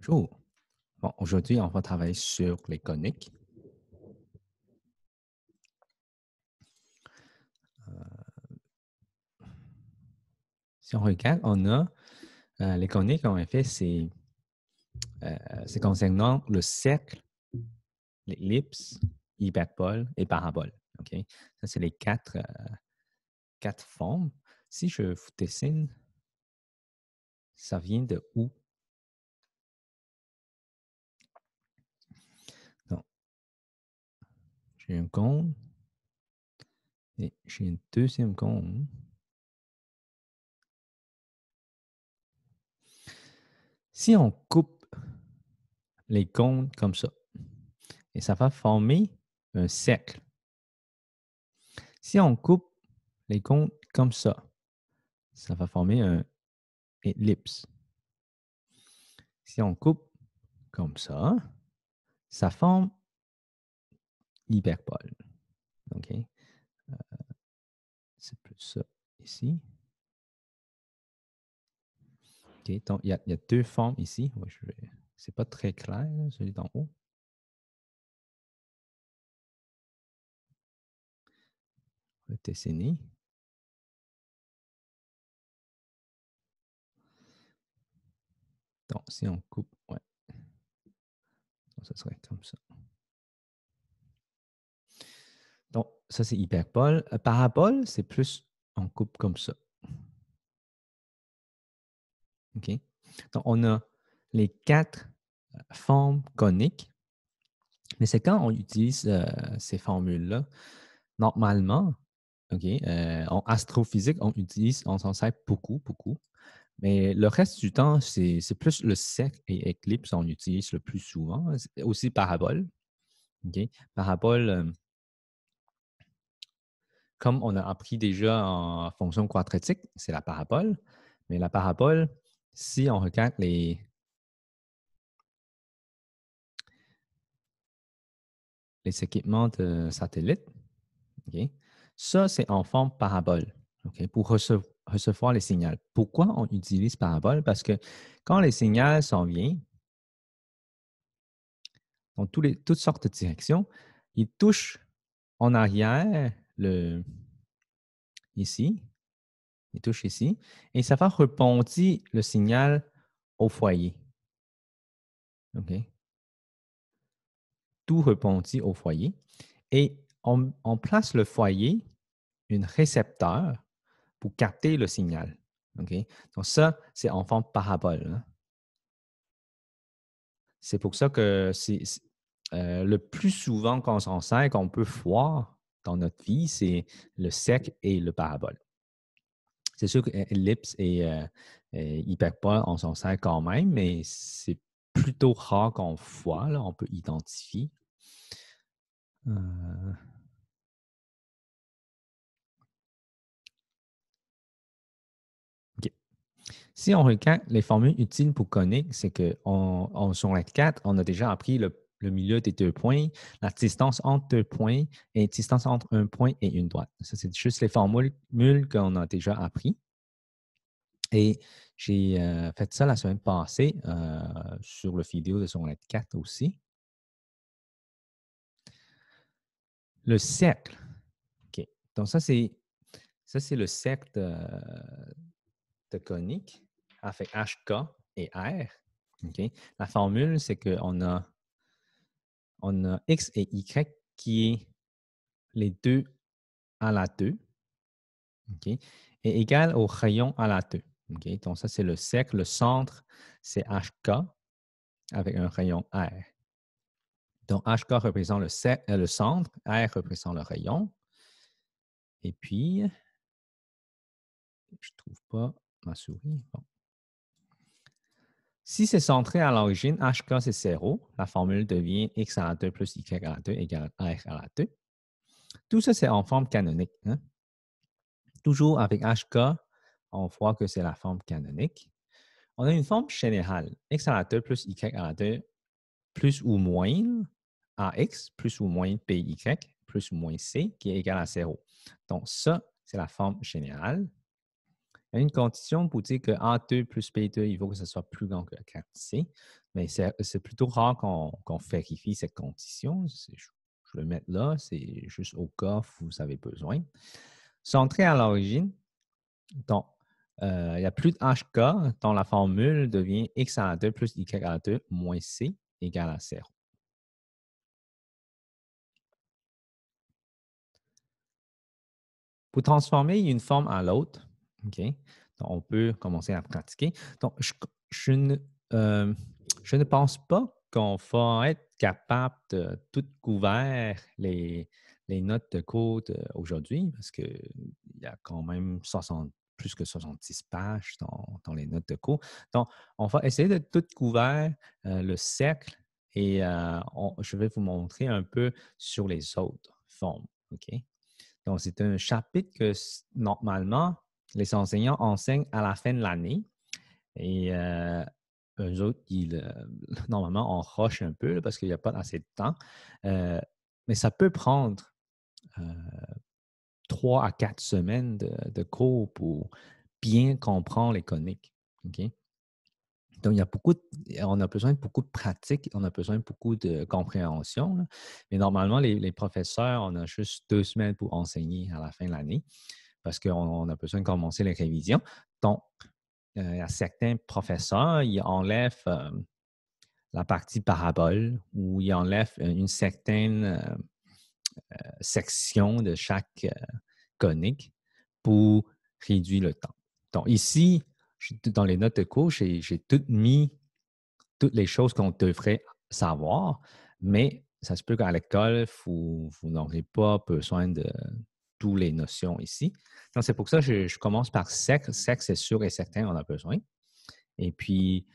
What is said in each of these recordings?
Bonjour. Bon, aujourd'hui, on va travailler sur les coniques. Si on regarde, on a les coniques, en effet, c'est concernant le cercle, l'ellipse, hyperbole et parabole. OK? Ça, c'est les quatre formes. Si je vous dessine, ça vient de où? Donc, j'ai un cône et j'ai une deuxième cône. Si on coupe les cônes comme ça, et ça va former un cercle. Si on coupe les cônes comme ça va former un ellipse. Si on coupe comme ça forme l'hyperbole. OK? C'est plus ça ici. OK, donc il y a deux formes ici. Ouais, c'est pas très clair, là, celui d'en haut. On va dessiner. Donc, si on coupe, ouais. Donc, ça serait comme ça. Donc, ça, c'est hyperbole. Parabole, c'est plus, on coupe comme ça. OK? Donc, on a les quatre formes coniques, mais c'est quand on utilise ces formules-là, normalement, OK, en astrophysique, on s'en sert beaucoup, beaucoup. Mais le reste du temps, c'est plus le cercle et éclipse on utilise le plus souvent. Aussi parabole. OK? Parabole, comme on a appris déjà en fonction quadratique, c'est la parabole. Mais la parabole, si on regarde les équipements de satellites, OK, ça, c'est en forme parabole, OK, pour recevoir les signaux. Pourquoi on utilise parabole? Parce que quand les signaux s'en viennent, dans toutes sortes de directions, ils touchent en arrière, ici, ils touchent ici, et ça va rebondir le signal au foyer. OK? Tout rebondit au foyer. Et on place le foyer, un récepteur, pour capter le signal. OK? Donc ça, c'est en forme parabole. Hein? C'est pour ça que le plus souvent qu'on s'en sert, qu'on peut voir dans notre vie, c'est le cercle et le parabole. C'est sûr que ellipse et hyperbole, on s'en sert quand même, mais c'est plutôt rare qu'on voit, là, on peut identifier. OK. Si on regarde les formules utiles pour conique, c'est que sur la 4, on a déjà appris le milieu des deux points, la distance entre deux points et la distance entre un point et une droite. Ça, c'est juste les formules qu'on a déjà appris. Et j'ai fait ça la semaine passée sur le vidéo de son 4 aussi. Le cercle. OK. Donc, ça, c'est le cercle de conique avec HK et R. OK. La formule, c'est qu'on a, X et Y qui est les deux à la 2. OK. Et égal au rayon à la 2. OK. Donc, ça, c'est le cercle. Le centre, c'est HK avec un rayon R. Donc, HK représente le centre, R représente le rayon. Et puis, je ne trouve pas ma souris. Bon. Si c'est centré à l'origine, HK c'est 0, la formule devient X à la 2 plus Y à la 2 égale R à la 2. Tout ça, c'est en forme canonique. Hein? Toujours avec HK, on voit que c'est la forme canonique. On a une forme générale, X à la 2 plus Y à la 2 plus ou moins AX plus ou moins PY plus ou moins C qui est égal à 0. Donc, ça, c'est la forme générale. Il y a une condition pour dire que A2 plus B2, il faut que ce soit plus grand que 4C, mais c'est plutôt rare qu'on vérifie cette condition. Je vais le mettre là, c'est juste au cas où vous avez besoin. Centré à l'origine, donc, il n'y a plus de HK, donc la formule devient x à la 2 plus y à la 2 moins c égale à 0. Pour transformer une forme à l'autre, okay, on peut commencer à pratiquer. Donc, je ne pense pas qu'on va être capable de tout couvrir les notes de code aujourd'hui parce qu'il y a quand même plus que 70 pages dans les notes de code. Donc, on va essayer de tout couvrir le cercle et je vais vous montrer un peu sur les autres formes. OK? Donc, c'est un chapitre que normalement, les enseignants enseignent à la fin de l'année. Et eux autres, normalement, on rush un peu parce qu'il n'y a pas assez de temps. Mais ça peut prendre 3 à 4 semaines de cours pour bien comprendre les coniques. Okay? Donc, on a besoin de beaucoup de pratique, on a besoin de beaucoup de compréhension. Là. Mais normalement, les professeurs, on a juste 2 semaines pour enseigner à la fin de l'année parce qu'on a besoin de commencer les révisions. Donc, il y a certains professeurs, ils enlèvent la partie parabole ou ils enlèvent une certaine section de chaque conique pour réduire le temps. Donc, ici, dans les notes de cours, j'ai tout mis toutes les choses qu'on devrait savoir, mais ça se peut qu'à l'école, vous n'aurez pas besoin de toutes les notions ici. Donc, c'est pour ça que je commence par sec. Sec, c'est sûr et certain, on a besoin. Et puis,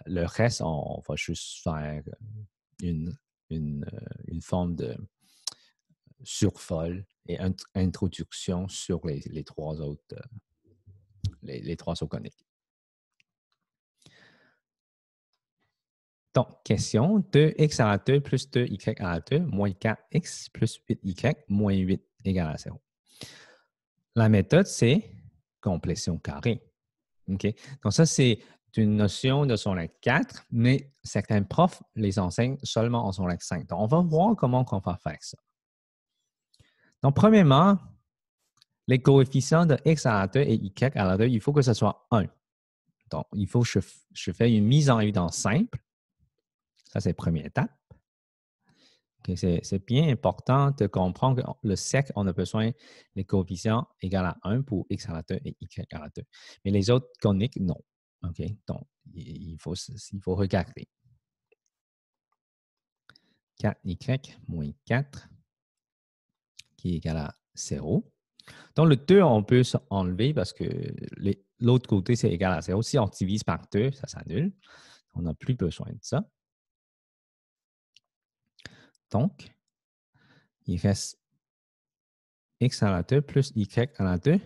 le reste, on va juste faire une, une forme de survol et introduction sur les trois autres, les trois autres coniques. Donc, question, 2x à la 2 plus 2y à la 2 moins 4x plus 8y moins 8 égale à 0. La méthode, c'est complétion carrée. Okay? Donc, ça, c'est une notion de son lac 4, mais certains profs les enseignent seulement en son lac 5. Donc, on va voir comment on va faire ça. Donc, premièrement, les coefficients de x à la 2 et y à la 2, il faut que ce soit 1. Donc, il faut que je fasse une mise en évidence simple. Ça, c'est la première étape. Okay, c'est bien important de comprendre que le sec, on a besoin des coefficients égaux à 1 pour x à la 2 et y à la 2. Mais les autres coniques, non. Okay? Donc, il faut regarder. 4y moins 4 qui est égal à 0. Donc, le 2, on peut s'enlever parce que l'autre côté, c'est égal à 0. Si on divise par 2, ça s'annule. On n'a plus besoin de ça. Donc, il reste x à la 2 plus y à la 2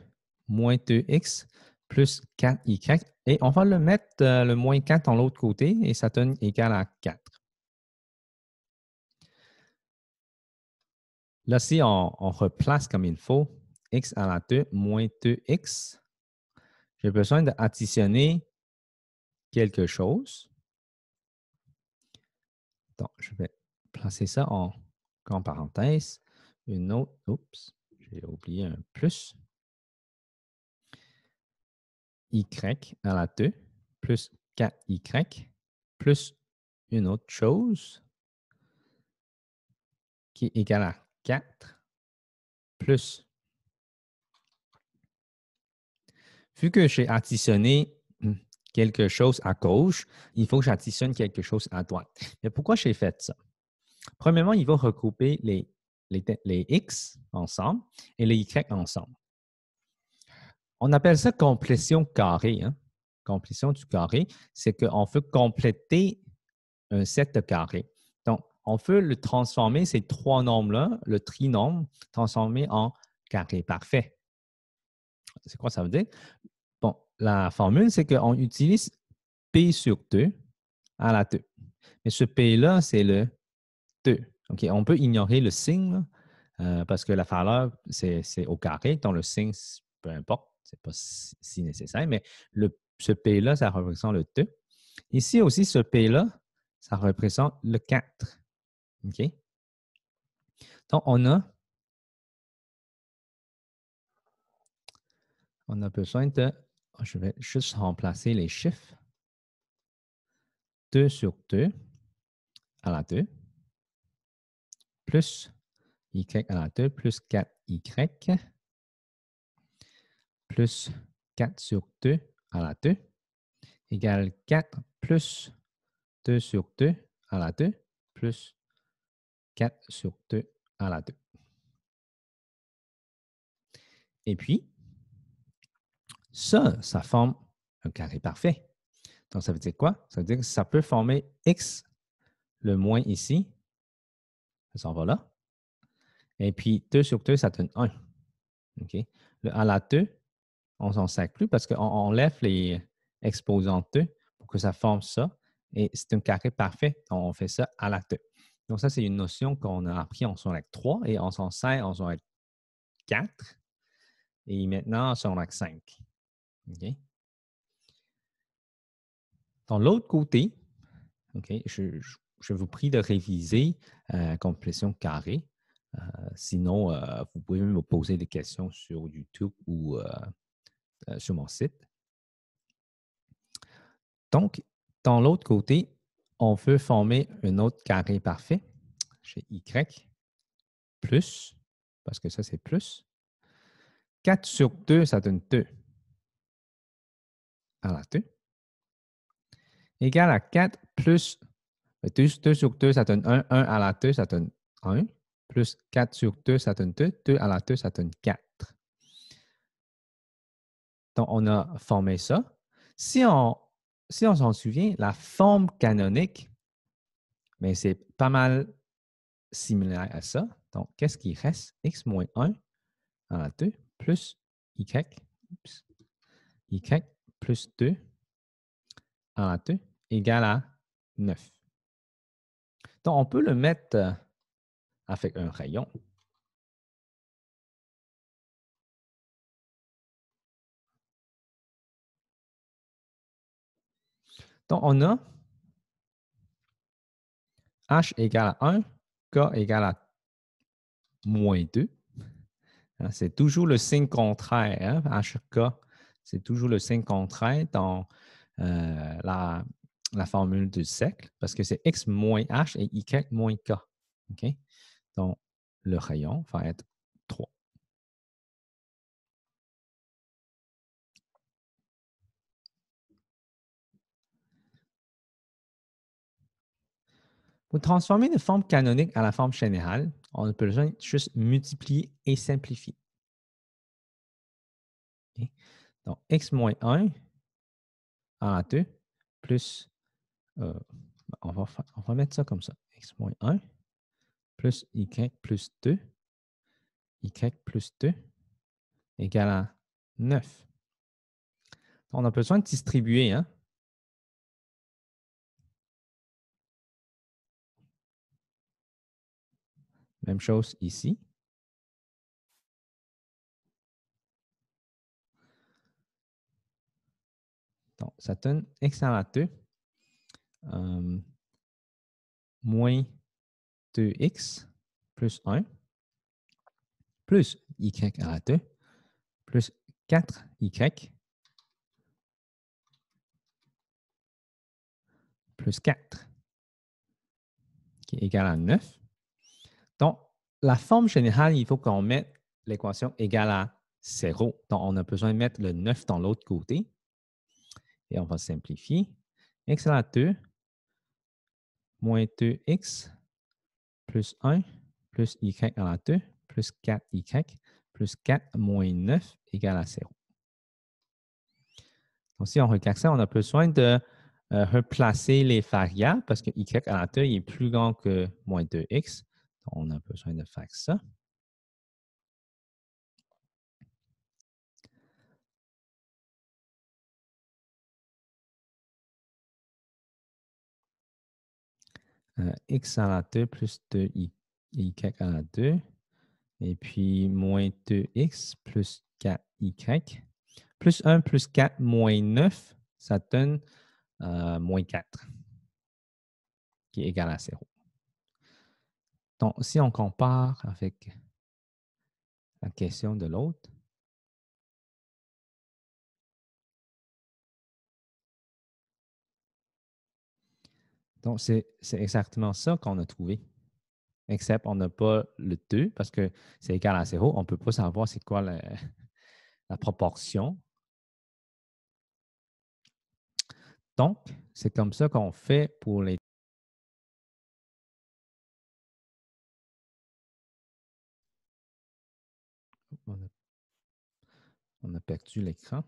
moins 2x plus 4y. Et on va le mettre le moins 4 dans l'autre côté et ça donne égal à 4. Là, si on replace comme il faut, x à la 2 moins 2x, j'ai besoin d'additionner quelque chose. Donc, je vais placer ça en parenthèse. Une autre, oups, j'ai oublié un plus. Y à la 2 plus 4y plus une autre chose qui est égale à 4 plus. Vu que j'ai additionné quelque chose à gauche, il faut que j'additionne quelque chose à droite. Mais pourquoi j'ai fait ça? Premièrement, il va regrouper les x ensemble et les y ensemble. On appelle ça complétion carrée. Hein? Complétion du carré, c'est qu'on veut compléter un set de carrés. Donc, on veut le transformer, ces trois nombres-là, le trinombre, transformer en carré parfait. C'est quoi ça veut dire? Bon, la formule, c'est qu'on utilise P sur 2 à la 2. Mais ce P-là, c'est le 2. Okay? On peut ignorer le signe parce que la valeur, c'est au carré, donc le signe, peu importe. c'est pas si nécessaire, mais ce P-là, ça représente le 2. Ici aussi, ce P-là, ça représente le 4. OK? Donc, on a besoin de... Je vais juste remplacer les chiffres. 2 sur 2 à la 2 plus y à la 2 plus 4y plus 4 sur 2 à la 2 égale 4 plus 2 sur 2 à la 2 plus 4 sur 2 à la 2. Et puis, ça forme un carré parfait. Donc, ça veut dire quoi? Ça veut dire que ça peut former x, le moins ici, ça s'en va là. Et puis, 2 sur 2, ça donne 1. OK? Le à la 2, on s'en sert plus parce qu'on enlève les exposants 2 pour que ça forme ça. Et c'est un carré parfait. Donc, on fait ça à la 2. Donc, ça, c'est une notion qu'on a appris en secondaire 3 et on s'en sert en secondaire 4 et maintenant en secondaire 5. OK? Dans l'autre côté, OK, je vous prie de réviser complétion carrée. Sinon, vous pouvez me poser des questions sur YouTube ou sur mon site. Donc, dans l'autre côté, on veut former un autre carré parfait chez Y plus, parce que ça, c'est plus. 4 sur 2, ça donne 2 à la 2. Égal à 4 plus 2 sur 2, ça donne 1. 1 à la 2, ça donne 1. Plus 4 sur 2, ça donne 2. 2 à la 2, ça donne 4. Donc, on a formé ça. Si on s'en souvient, la forme canonique, mais c'est pas mal similaire à ça. Donc, qu'est-ce qui reste? X moins 1 à la 2 plus Y, Y plus 2 à la 2 égale à 9. Donc, on peut le mettre avec un rayon. Donc, on a H égale à 1, K égale à moins 2. C'est toujours le signe contraire. Hein? HK, c'est toujours le signe contraire dans la formule du cercle parce que c'est X moins H et Y moins K. Okay? Donc, le rayon va être 3. Pour transformer une forme canonique à la forme générale, on a besoin de juste multiplier et simplifier. Okay? Donc, X moins 1 à 2 plus, on va mettre ça comme ça, X moins 1 plus Y plus 2, Y plus 2 égale à 9. On a besoin de distribuer. Hein? Même chose ici. Donc, ça donne X à la 2 moins 2X plus 1 plus Y à la 2 plus 4Y plus 4 qui est égal à 9. Donc, la forme générale, il faut qu'on mette l'équation égale à 0. Donc, on a besoin de mettre le 9 dans l'autre côté. Et on va simplifier. X à la 2 moins 2X plus 1 plus Y à la 2 plus 4Y plus 4 moins 9 égale à 0. Donc, si on regarde ça, on a besoin de replacer les variables parce que Y à la 2 est plus grand que moins 2X. Donc, on a besoin de faire ça. X à la 2 plus 2Y à la 2 et puis moins 2X plus 4Y. plus 1 plus 4 moins 9, ça donne moins 4, qui est égal à 0. Donc, si on compare avec la question de l'autre, donc c'est exactement ça qu'on a trouvé. Except on n'a pas le 2 parce que c'est égal à 0. On ne peut pas savoir c'est quoi la proportion. Donc, c'est comme ça qu'on fait pour les... On a perdu l'écran.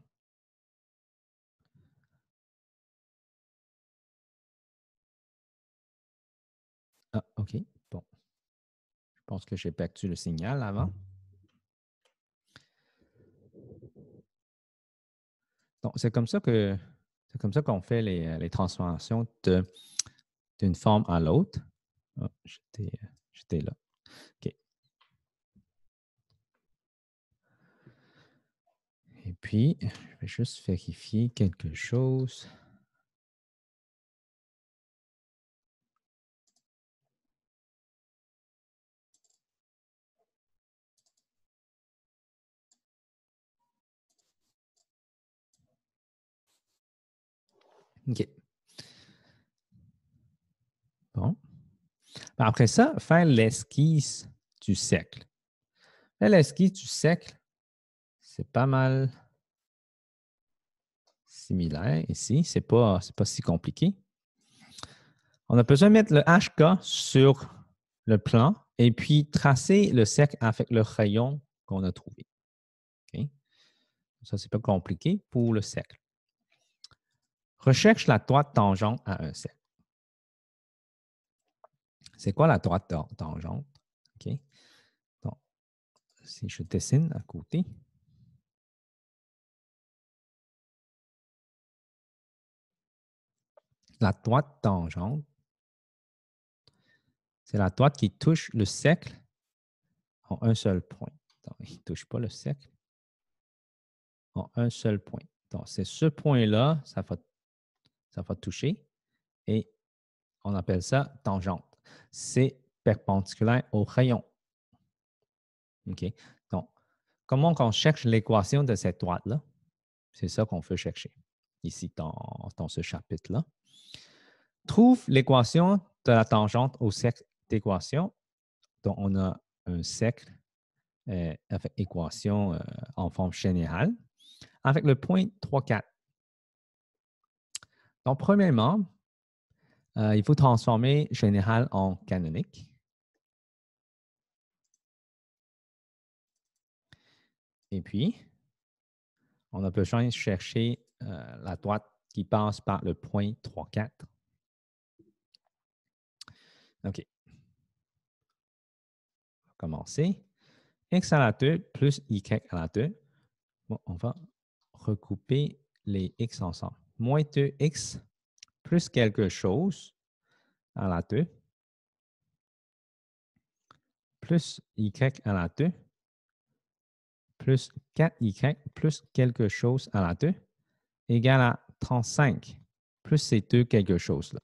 Ah, OK. Bon. Je pense que j'ai perdu le signal avant. Donc, c'est comme ça qu'on fait les transformations d'une forme à l'autre. Oh, j'étais là. OK. Et puis, je vais juste vérifier quelque chose. OK. Bon. Après ça, faire l'esquisse du cercle. Faire l'esquisse du cercle, c'est pas mal similaire ici. C'est pas si compliqué. On a besoin de mettre le HK sur le plan et puis tracer le cercle avec le rayon qu'on a trouvé. Okay? Ça, c'est pas compliqué pour le cercle. Recherche la droite tangente à un cercle. C'est quoi la droite tangente? Okay? Donc, si je dessine à côté, la droite tangente, c'est la droite qui touche le cercle en un seul point. Donc, il ne touche pas le cercle en un seul point. Donc, c'est ce point-là, ça va toucher et on appelle ça tangente. C'est perpendiculaire au rayon. OK? Donc, comment on cherche l'équation de cette droite-là? C'est ça qu'on veut chercher ici dans ce chapitre-là. Trouve l'équation de la tangente au cercle d'équation. Donc, on a un cercle avec équation en forme générale avec le point 3, 4. Donc, premièrement, il faut transformer général en canonique. Et puis, on a besoin de chercher la droite qui passe par le point 3, 4. OK. On va commencer. X à la 2 plus Y à la 2. Bon, on va recouper les X ensemble. Moins 2X plus quelque chose à la 2 plus Y à la 2 plus 4Y plus quelque chose à la 2 égale à 35 plus ces deux quelque chose-là.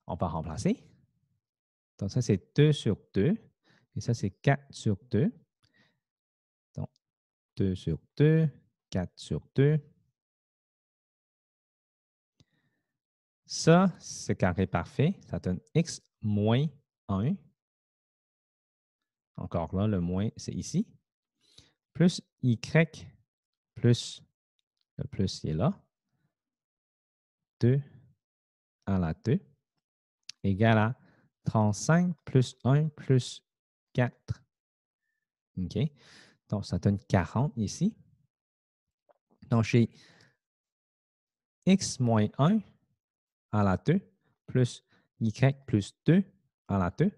On va remplacer. Donc, ça, c'est 2 sur 2. Et ça, c'est 4 sur 2. Donc, 2 sur 2, 4 sur 2. Ça, c'est carré parfait. Ça donne x moins 1. Encore là, le moins, c'est ici. Plus y plus le plus, il est là. 2 à la 2 égale à 35 plus 1 plus 4. OK? Donc, ça donne 40 ici. Donc, j'ai x moins 1 à la 2 plus y plus 2 à la 2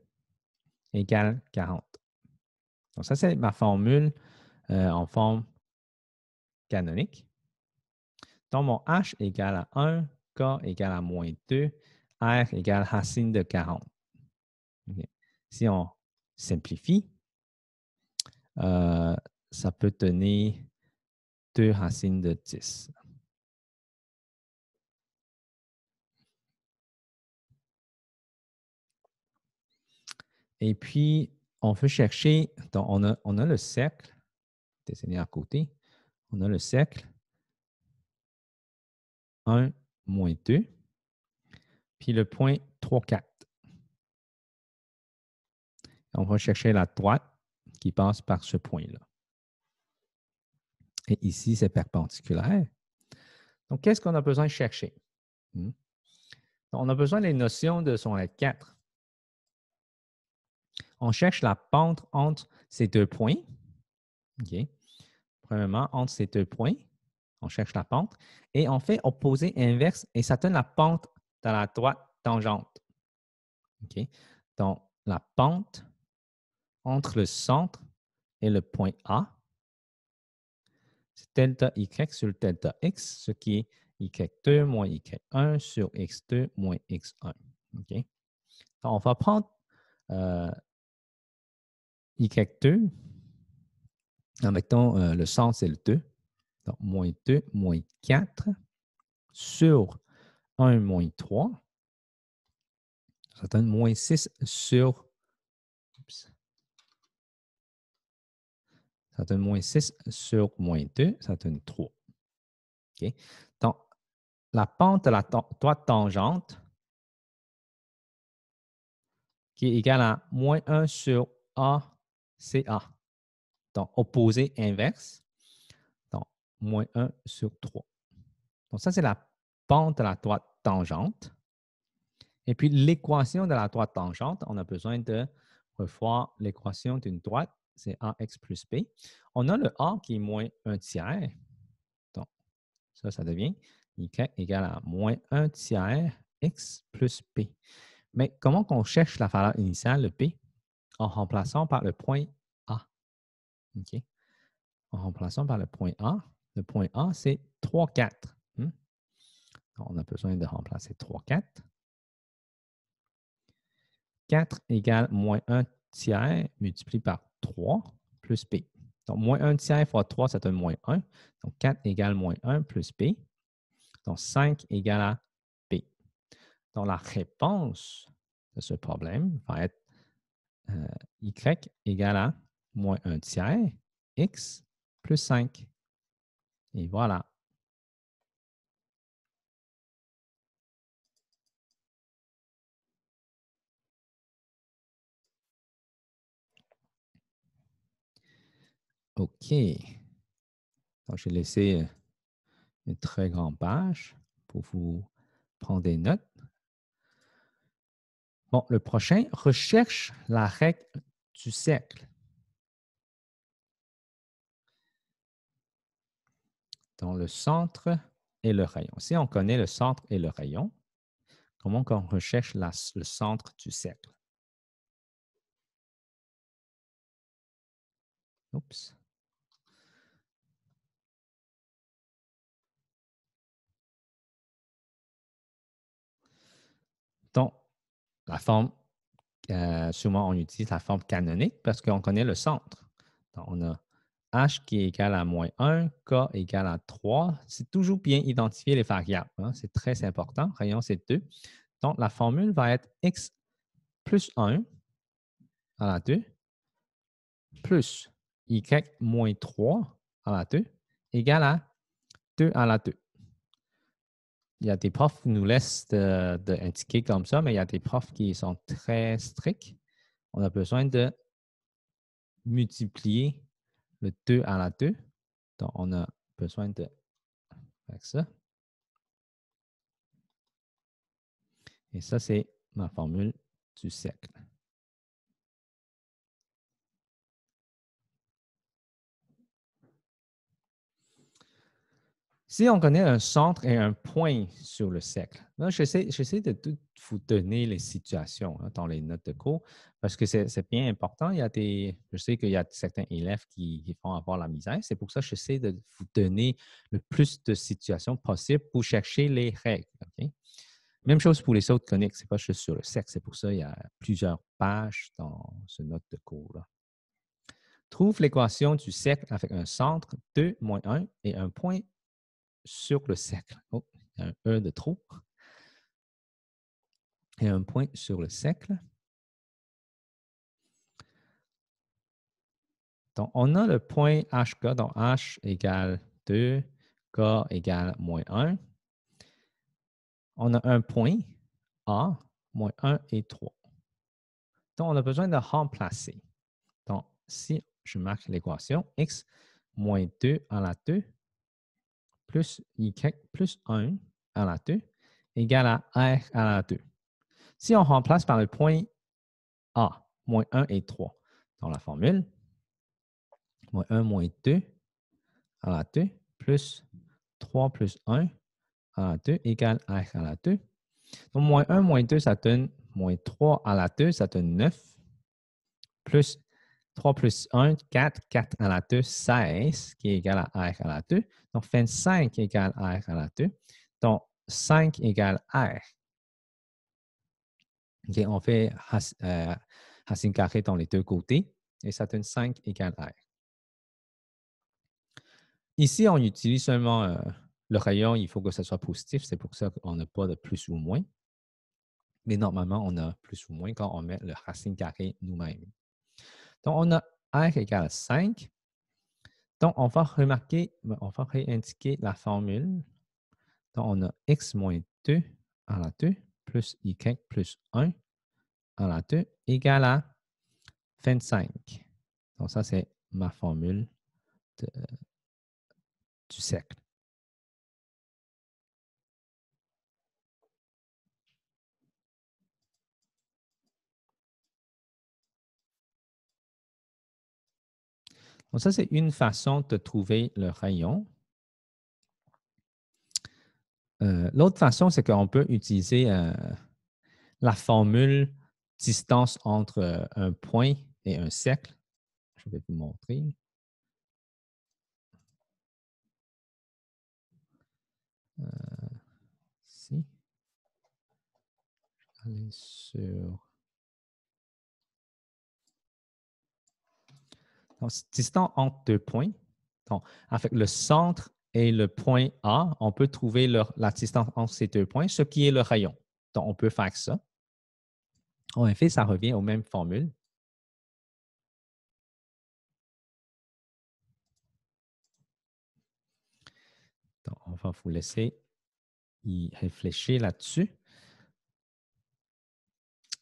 égale 40. Donc, ça, c'est ma formule en forme canonique. Donc, mon h égale à 1, k égale à moins 2, r égale racine de 40. Okay. Si on simplifie, ça peut donner 2 racines de 10. Et puis, on veut chercher, donc on a le cercle dessiné à côté. On a le cercle 1, moins 2, puis le point 3, 4. On va chercher la droite qui passe par ce point-là. Et ici, c'est perpendiculaire. Donc, qu'est-ce qu'on a besoin de chercher? On a besoin des notions de son lettre 4. On cherche la pente entre ces deux points. OK. Premièrement, entre ces deux points, on cherche la pente. Et on fait opposé inverse et ça donne la pente dans la droite tangente. OK. Donc, la pente entre le centre et le point A, c'est delta y sur le delta x, ce qui est y2 moins y1 sur x2 moins x1. OK. Donc, on va prendre y2. Mettons, le centre, c'est le 2. Donc, moins 2, moins 4 sur 1 moins 3. Ça donne moins 6 sur... Ça donne moins 6 sur moins 2. Ça donne 3. OK? Donc, la pente de la droite tangente qui est égale à moins 1 sur A, c'est A. Donc, opposé inverse. Donc, moins 1 sur 3. Donc, ça, c'est la pente de la droite tangente. Et puis, l'équation de la droite tangente, on a besoin de revoir l'équation d'une droite, c'est AX plus B. On a le A qui est moins 1 tiers. Donc, ça devient Y égale à moins 1 tiers X plus B. Mais comment qu'on cherche la valeur initiale, le B? En remplaçant par le point A. OK? En remplaçant par le point A. Le point A, c'est 3, 4. On a besoin de remplacer 3, 4. 4 égale moins 1 tiers multiplié par 3 plus B. Donc, moins 1 tiers fois 3, ça donne moins 1. Donc, 4 égale moins 1 plus B. Donc, 5 égale à B. Donc, la réponse de ce problème va être Y égale à moins 1 tiers X plus 5. Et voilà. OK. Donc, j'ai laissé une très grande page pour vous prendre des notes. Bon, le prochain, recherche la règle du cercle. Dans le centre et le rayon. Si on connaît le centre et le rayon, comment on recherche le centre du cercle? Oups. Donc, la forme, souvent on utilise la forme canonique parce qu'on connaît le centre. Donc, on a H qui est égal à moins 1, K égale à 3. C'est toujours bien identifier les variables. Hein? C'est très important. Rayon, c'est 2. Donc, la formule va être X plus 1 à la 2 plus Y moins 3 à la 2 égale à 2 à la 2. Il y a des profs qui nous laissent d'indiquer comme ça, mais il y a des profs qui sont très stricts. On a besoin de multiplier le 2 à la 2. Donc, on a besoin de faire ça. Et ça, c'est ma formule du cercle. Si on connaît un centre et un point sur le cercle, j'essaie de tout vous donner les situations dans les notes de cours parce que c'est bien important. Je sais qu'il y a certains élèves qui vont avoir la misère. C'est pour ça que j'essaie de vous donner le plus de situations possibles pour chercher les règles. Okay? Même chose pour les autres coniques. Ce n'est pas juste sur le cercle. C'est pour ça qu'il y a plusieurs pages dans ce note de cours-là. Trouve l'équation du cercle avec un centre, 2, moins 1 et un point sur le cercle. Oh, il y a un E de trop. Et un point sur le cercle. Donc, on a le point HK, donc H égale 2, K égale moins 1. On a un point A, moins 1 et 3. Donc, on a besoin de remplacer. Donc, si je marque l'équation, x moins 2 à la 2 plus y plus 1 à la 2 égale à r à la 2. Si on remplace par le point A, moins 1 et 3 dans la formule, moins 1 moins 2 à la 2 plus 3 plus 1 à la 2 égale r à la 2. Donc, moins 1 moins 2, ça donne moins 3 à la 2, ça donne 9, plus 3 plus 1, 4, 4 à la 2, 16, qui est égal à r à la 2. Donc, 25 égale r à la 2. Donc, 5 égale r. Okay, on fait racine carrée dans les deux côtés et ça donne 5 égale r. Ici, on utilise seulement le rayon, il faut que ce soit positif, c'est pour ça qu'on n'a pas de plus ou moins. Mais normalement, on a plus ou moins quand on met le racine carrée nous-mêmes. Donc, on a r égale 5. Donc, on va remarquer, on va réindiquer la formule. Donc, on a x moins 2 à la 2 plus y plus 1 à la 2 égale à 25. Donc, ça, c'est ma formule du cercle. Donc, ça, c'est une façon de trouver le rayon. L'autre façon, c'est qu'on peut utiliser la formule distance entre un point et un cercle. Je vais vous montrer. Ici. Aller sur... Donc, distance entre deux points. Donc, avec le centre et le point A, on peut trouver la distance entre ces deux points, ce qui est le rayon. Donc, on peut faire ça. En effet, ça revient aux mêmes formules. Donc, on va vous laisser y réfléchir là-dessus.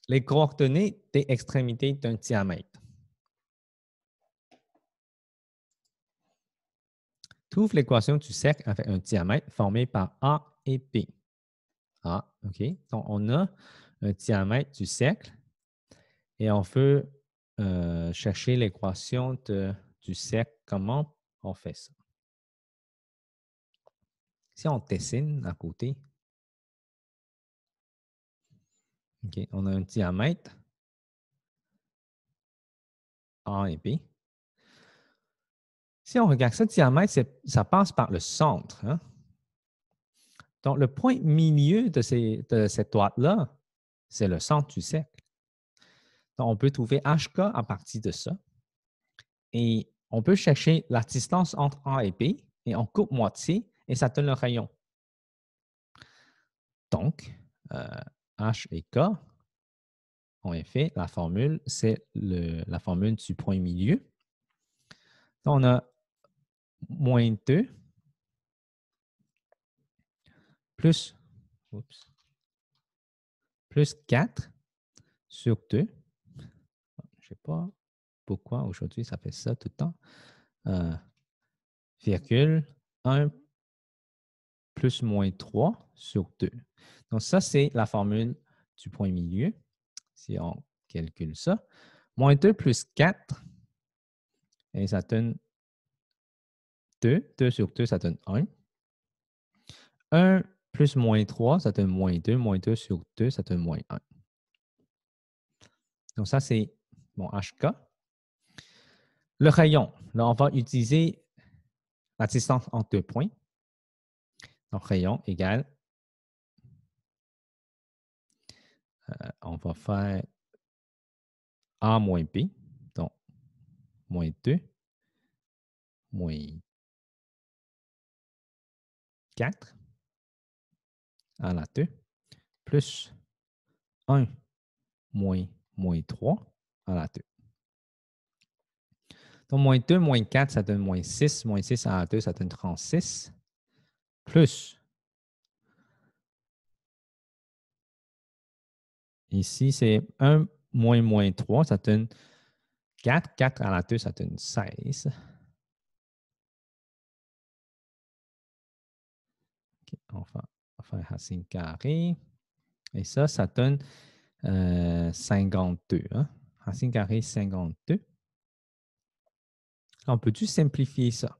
Les coordonnées des extrémités d'un diamètre. Trouve l'équation du cercle avec un diamètre formé par A et B. A, OK. Donc, on a un diamètre du cercle et on veut chercher l'équation du cercle. Comment on fait ça? Si on dessine à côté, OK, on a un diamètre A et B. Si on regarde ça, le diamètre, ça passe par le centre. Hein? Donc, le point milieu de cette droite-là, c'est le centre du cercle. Donc, on peut trouver HK à partir de ça. Et on peut chercher la distance entre A et B et on coupe moitié et ça donne le rayon. Donc, H et K, en effet, la formule, c'est la formule du point milieu. Donc, on a moins 2 plus, plus 4 sur 2. Je ne sais pas pourquoi aujourd'hui ça fait ça tout le temps. Virgule 1 plus moins 3 sur 2. Donc, ça, c'est la formule du point milieu. Si on calcule ça, moins 2 plus 4, et ça donne 2. 2 sur 2, ça donne 1. 1 plus moins 3, ça donne moins 2. Moins 2 sur 2, ça donne moins 1. Donc, ça, c'est mon HK. Le rayon, là, on va utiliser la distance entre deux points. Donc, rayon égale, on va faire A moins B. Donc, moins 2, moins 4 à la 2, plus 1 moins 3 à la 2. Donc, moins 2, moins 4, ça donne moins 6. Moins 6 à la 2, ça donne 36. Plus, ici, c'est 1 moins 3, ça donne 4. 4 à la 2, ça donne 16. Okay, on va faire racine carrée. Et ça donne 52. Hein? Racine carrée 52. On peut-tu simplifier ça?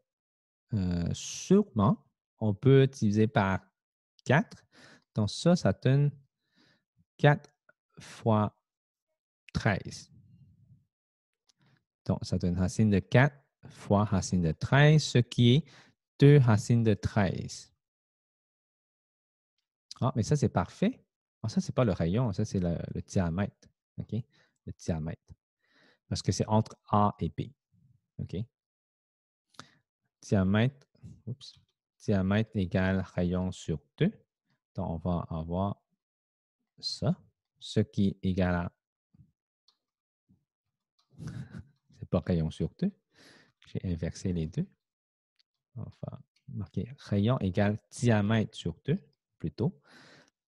Sûrement, on peut diviser par 4. Donc ça donne 4 fois 13. Donc, ça donne racine de 4 fois racine de 13, ce qui est 2 racines de 13. Ah, mais ça, c'est parfait. Ah, ça, ce n'est pas le rayon, ça, c'est le diamètre. OK? Le diamètre. Parce que c'est entre A et B. OK? Diamètre, diamètre égale rayon sur 2. Donc, on va avoir ça, ce qui est égal à... C'est pas rayon sur 2. J'ai inversé les deux. On va marquer rayon égale diamètre sur 2, plutôt.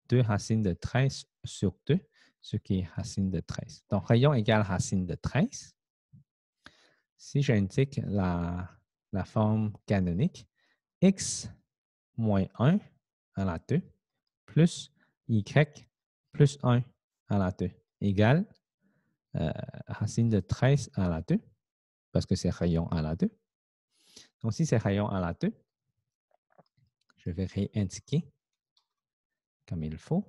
2 racines de 13 sur 2, ce qui est racine de 13. Donc, rayon égale racine de 13. Si j'indique la forme canonique, x moins 1 à la 2 plus y plus 1 à la 2 égale racine de 13 à la 2, parce que c'est rayon à la 2. Donc, si c'est rayon à la 2, je vais réindiquer comme il faut.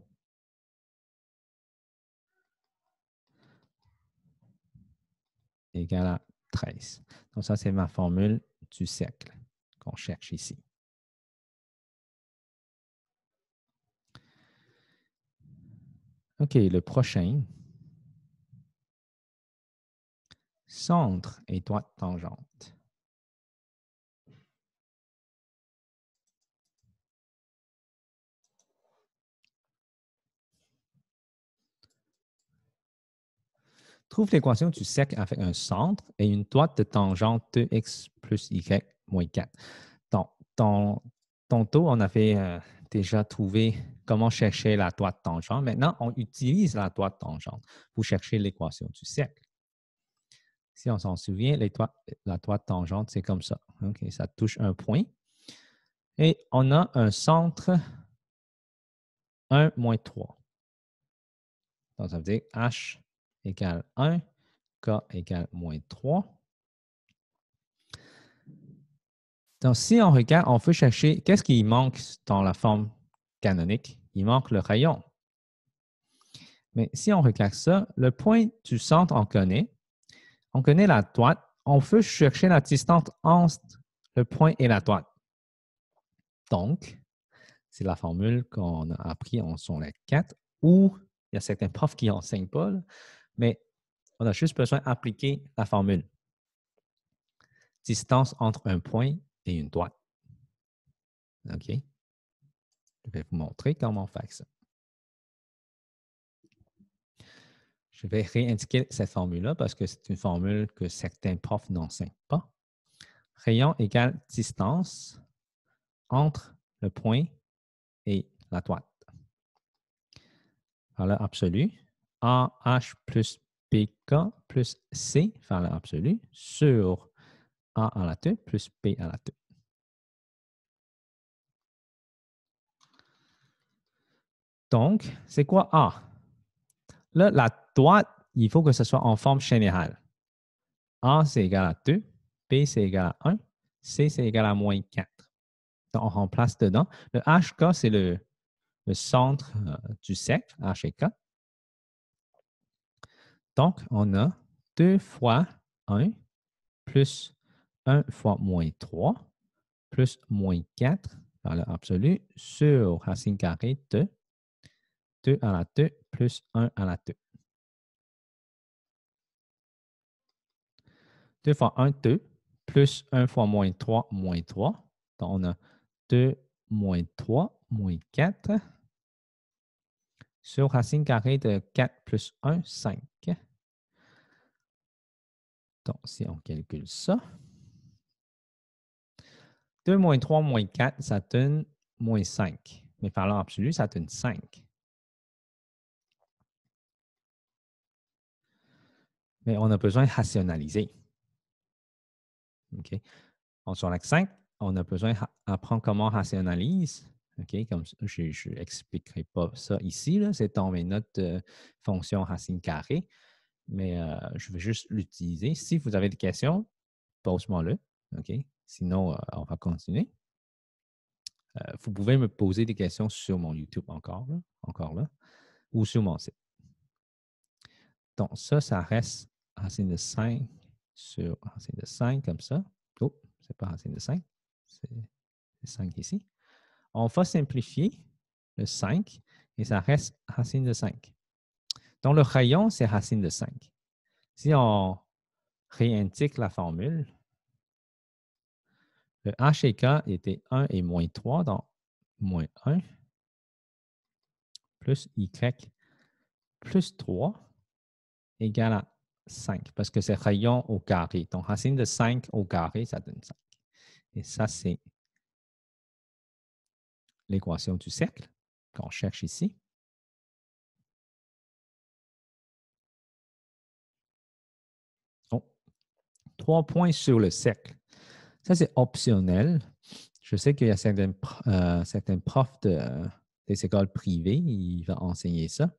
Égal à 13. Donc, ça, c'est ma formule du cercle qu'on cherche ici. OK, le prochain. Centre et droite tangente. Trouve l'équation du cercle avec un centre et une droite de tangente 2x plus y moins 4. Donc, tantôt, on avait déjà trouvé comment chercher la droite tangente. Maintenant, on utilise la droite tangente pour chercher l'équation du cercle. Si on s'en souvient, la droite tangente, c'est comme ça. Okay, ça touche un point. Et on a un centre 1 moins 3. Donc, ça veut dire H égale 1, K égale moins 3. Donc, si on regarde, on veut chercher qu'est-ce qui manque dans la forme canonique. Il manque le rayon. Mais si on regarde ça, le point du centre, on connaît la droite. On veut chercher la distance entre le point et la droite. Donc, c'est la formule qu'on a appris en secondaire 4, où il y a certains profs qui n'enseignent pas, mais on a juste besoin d'appliquer la formule. Distance entre un point et une droite. OK? Je vais vous montrer comment faire ça. Je vais réindiquer cette formule-là parce que c'est une formule que certains profs n'enseignent pas. Rayon égale distance entre le point et la droite. Valeur absolue, AH plus PK plus C, valeur absolue, sur A à la 2 plus P à la 2. Donc, c'est quoi A? Là, la droite, il faut que ce soit en forme générale. A, c'est égal à 2. B, c'est égal à 1. C, c'est égal à moins 4. Donc, on remplace dedans. Le HK, c'est le centre du cercle, H et K. Donc, on a 2 fois 1 plus 1 fois moins 3 plus moins 4, valeur absolue, sur racine carrée de 2 à la 2 plus 1 à la 2. 2 fois 1, 2, plus 1 fois moins 3, moins 3. Donc, on a 2 moins 3, moins 4. Sur racine carrée de 4 plus 1, 5. Donc, si on calcule ça, 2 moins 3 moins 4, ça donne moins 5. Mais par l'an absolu, ça donne 5. Mais on a besoin de rationaliser. OK? Sur l'axe 5, on a besoin d'apprendre comment on rationalise. OK? Comme je n'expliquerai pas ça ici. C'est dans mes notes de fonction racine carrée. Mais je vais juste l'utiliser. Si vous avez des questions, pose-moi-le. OK? Sinon, on va continuer. Vous pouvez me poser des questions sur mon YouTube encore là, ou sur mon site. Donc, ça reste racine de 5 sur racine de 5 comme ça. Oh, c'est pas racine de 5, c'est 5 ici. On va simplifier le 5 et ça reste racine de 5. Donc, le rayon, c'est racine de 5. Si on réindique la formule, le h et k était 1 et moins 3, donc moins 1 plus y plus 3 égale à 5, parce que c'est rayon au carré. Donc, racine de 5 au carré, ça donne 5. Et ça, c'est l'équation du cercle qu'on cherche ici. Oh, 3 points sur le cercle. Ça, c'est optionnel. Je sais qu'il y a certains profs des écoles privées, ils vont enseigner ça.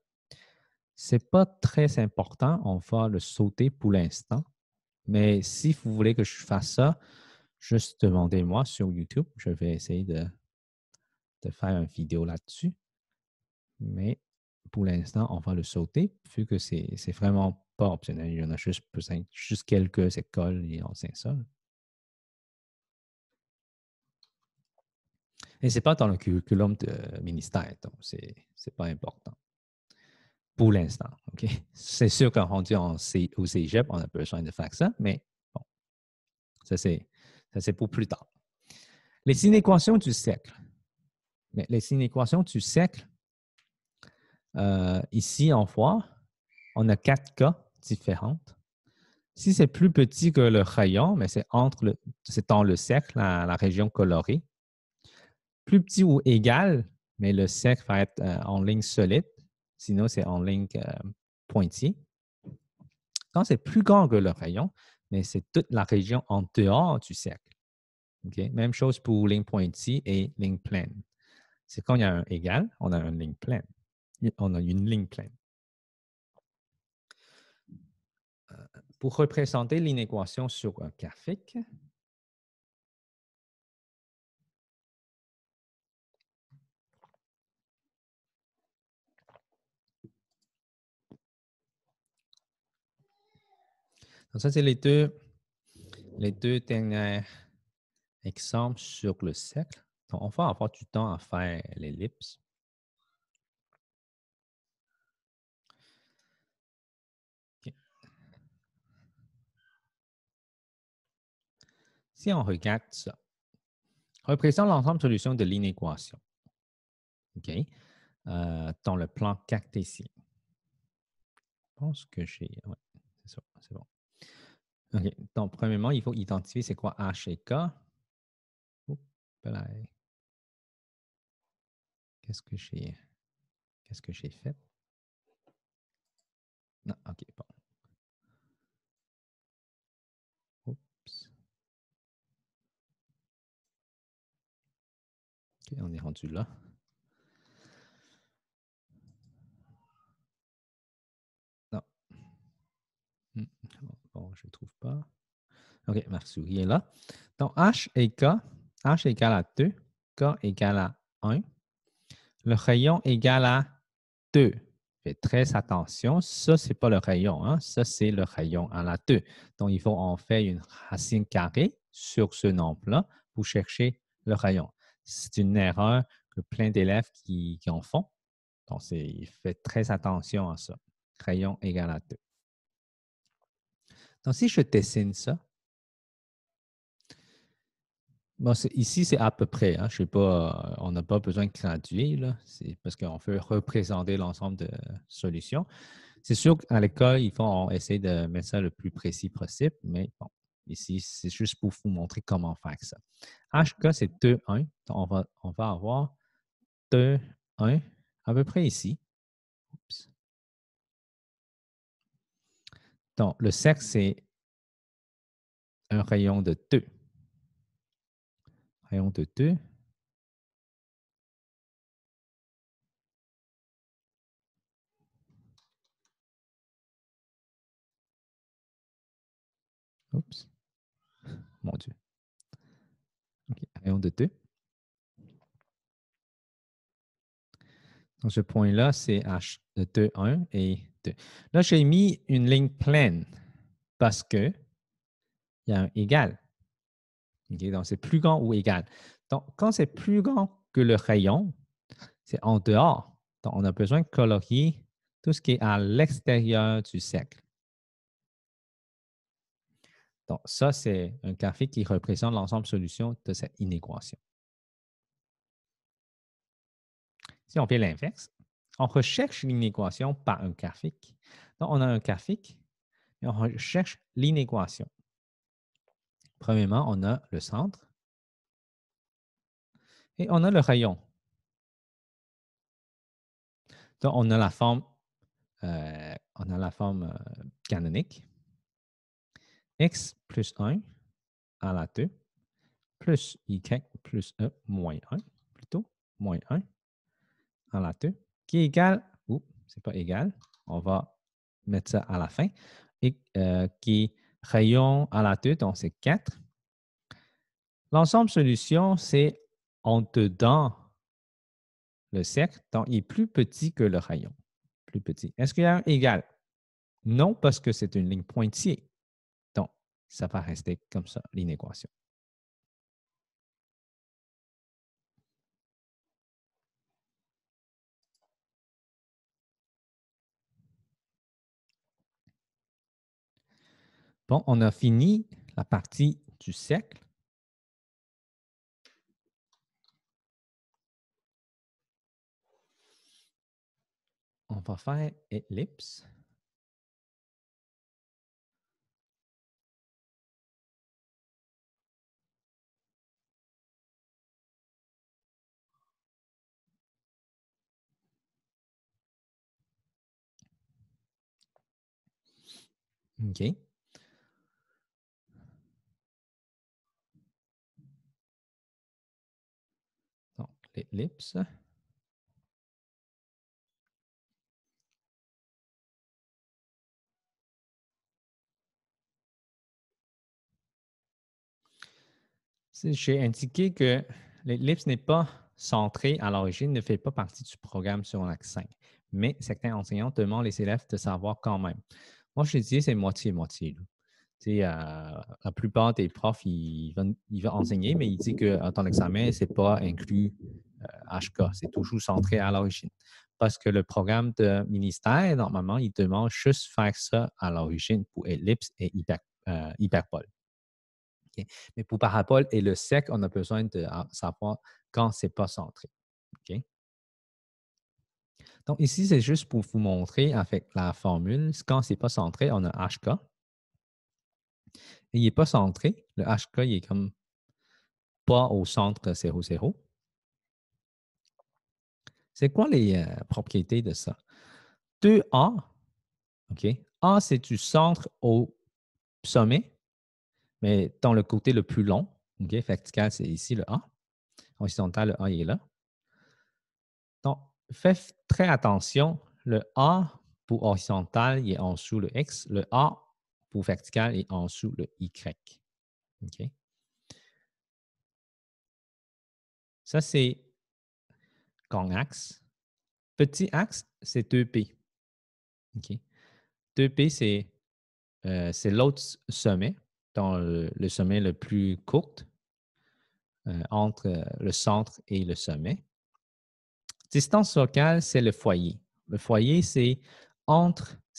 Ce n'est pas très important, on va le sauter pour l'instant. Mais si vous voulez que je fasse ça, juste demandez-moi sur YouTube. Je vais essayer de faire une vidéo là-dessus. Mais pour l'instant, on va le sauter, vu que c'est vraiment pas optionnel. Il y en a juste quelques écoles qui enseignent ça. Et ce n'est pas dans le curriculum de ministère, donc ce n'est pas important. Pour l'instant, OK? C'est sûr qu'en rendu au cégep, on a besoin de faire ça, mais bon, ça c'est pour plus tard. Les inéquations du cercle. Mais les inéquations du cercle, ici, on voit, on a 4 cas différentes. Si c'est plus petit que le rayon, mais c'est dans le cercle, la région colorée. Plus petit ou égal, mais le cercle va être en ligne solide. Sinon, c'est en ligne pointillée. Quand c'est plus grand que le rayon, mais c'est toute la région en dehors du cercle. Okay? Même chose pour ligne pointillée et ligne pleine. C'est quand il y a un égal, on a une ligne pleine. On a une ligne pleine. Pour représenter l'inéquation sur un graphique, donc ça, c'est les deux derniers exemples sur le cercle. Donc, on va avoir du temps à faire l'ellipse. Okay. Si on regarde ça, représente l'ensemble de solutions de l'inéquation. OK? Dans le plan cartésien. Je pense que j'ai. Oui, c'est ça, c'est bon. OK. Donc, premièrement, il faut identifier c'est quoi H et K. Qu'est-ce que j'ai fait? Non, OK, bon. Oups. OK, on est rendu là. Non. Bon, je ne trouve pas. OK, ma souris est là. Donc, H et K, H égale à 2, K égale à 1. Le rayon égale à 2. Faites très attention, ça, ce n'est pas le rayon, hein? Ça, c'est le rayon à la 2. Donc, il faut en faire une racine carrée sur ce nombre-là pour chercher le rayon. C'est une erreur que plein d'élèves qui en font. Donc, faites très attention à ça. Rayon égale à 2. Donc, si je dessine ça, Bon, ici, c'est à peu près. Hein, je sais pas, on n'a pas besoin de graduer, c'est parce qu'on veut représenter l'ensemble de solutions. C'est sûr qu'à l'école, ils vont essayer de mettre ça le plus précis possible, mais bon, ici, c'est juste pour vous montrer comment faire ça. HK, c'est 2, 1. Donc, on va avoir 2, 1, à peu près ici. Oups. Donc, le cercle, c'est un rayon de 2. Rayon de 2. Oups, mon Dieu. OK, rayon de 2. Donc, ce point-là, c'est H de 2, 1 et 2. Là, j'ai mis une ligne pleine parce qu'il y a un égal. Okay? Donc, c'est plus grand ou égal. Donc, quand c'est plus grand que le rayon, c'est en dehors. Donc, on a besoin de colorier tout ce qui est à l'extérieur du cercle. Donc, ça, c'est un graphique qui représente l'ensemble solution de cette inéquation. Si on fait l'inverse, on recherche l'inéquation par un graphique. Donc, on a un graphique et on recherche l'inéquation. Premièrement, on a le centre et on a le rayon. Donc, on a la forme, canonique. X plus 1 à la 2 plus y plus e moins 1, plutôt, moins 1 à la 2, qui est égal, c'est pas égal, on va mettre ça à la fin, et qui est rayon à la 2, donc c'est 4. L'ensemble solution, c'est en dedans le cercle, donc il est plus petit que le rayon. Plus petit. Est-ce qu'il y a un égal? Non, parce que c'est une ligne pointilleuse. Donc, ça va rester comme ça, l'inéquation. Bon, on a fini la partie du cercle. On va faire ellipse. OK. Donc, l'ellipse. J'ai indiqué que l'ellipse n'est pas centrée à l'origine, ne fait pas partie du programme sur un axe 5. Mais certains enseignants demandent les élèves de savoir quand même. Moi, je dis c'est moitié-moitié. La plupart des profs, ils vont enseigner, mais ils disent que ton examen, ce n'est pas inclus HK. C'est toujours centré à l'origine. Parce que le programme de ministère, normalement, il demande juste faire ça à l'origine pour ellipse et hyperbole. Okay. Mais pour parabole et le sec, on a besoin de savoir quand ce n'est pas centré. Okay. Donc, ici, c'est juste pour vous montrer avec la formule, quand ce n'est pas centré, on a HK. Et il n'est pas centré. Le HK, il est comme pas au centre 0, 0. C'est quoi les propriétés de ça? 2A, OK? A, c'est du centre au sommet, mais dans le côté le plus long. OK? Vertical, c'est ici le A. Horizontal, le A il est là. Donc, faites très attention. Le A pour horizontal, il est en dessous le X. Le A pour vertical est en dessous le Y. OK? Ça, c'est grand axe. Petit axe, c'est 2P. OK? 2P, c'est l'autre sommet, dans le sommet le plus court entre le centre et le sommet. Distance focale, c'est le foyer. Le foyer, c'est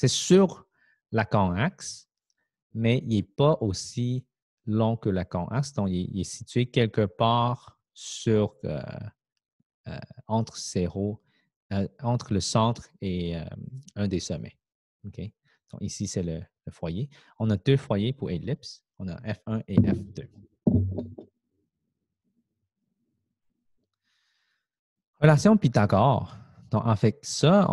sur la grand axe, mais il n'est pas aussi long que le camp axe. Donc, il est situé quelque part sur, entre entre le centre et un des sommets. Okay? Donc, ici, c'est le foyer. On a deux foyers pour ellipse. On a F1 et F2. Relation Pythagore. Donc, en fait, ça,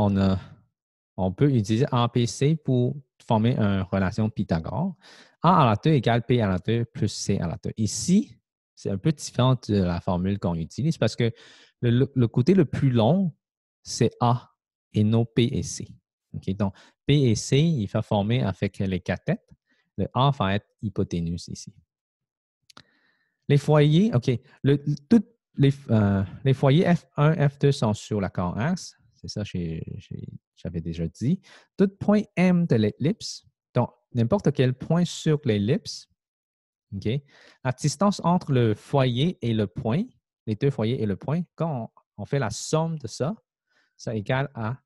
on peut utiliser APC pour former une relation Pythagore. A à la 2 égale P à la 2 plus C à la 2. Ici, c'est un peu différent de la formule qu'on utilise parce que le côté le plus long, c'est A et non P et C. Okay? Donc, P et C, il va former avec les cathètes. Le A va être hypoténuse ici. Les foyers, OK. Toutes les foyers F1, F2 sont sur la axe. C'est ça que j'avais déjà dit. Tout point M de l'ellipse, donc n'importe quel point sur l'ellipse, OK. La distance entre le foyer et le point, les deux foyers et le point, quand on fait la somme de ça, ça égale à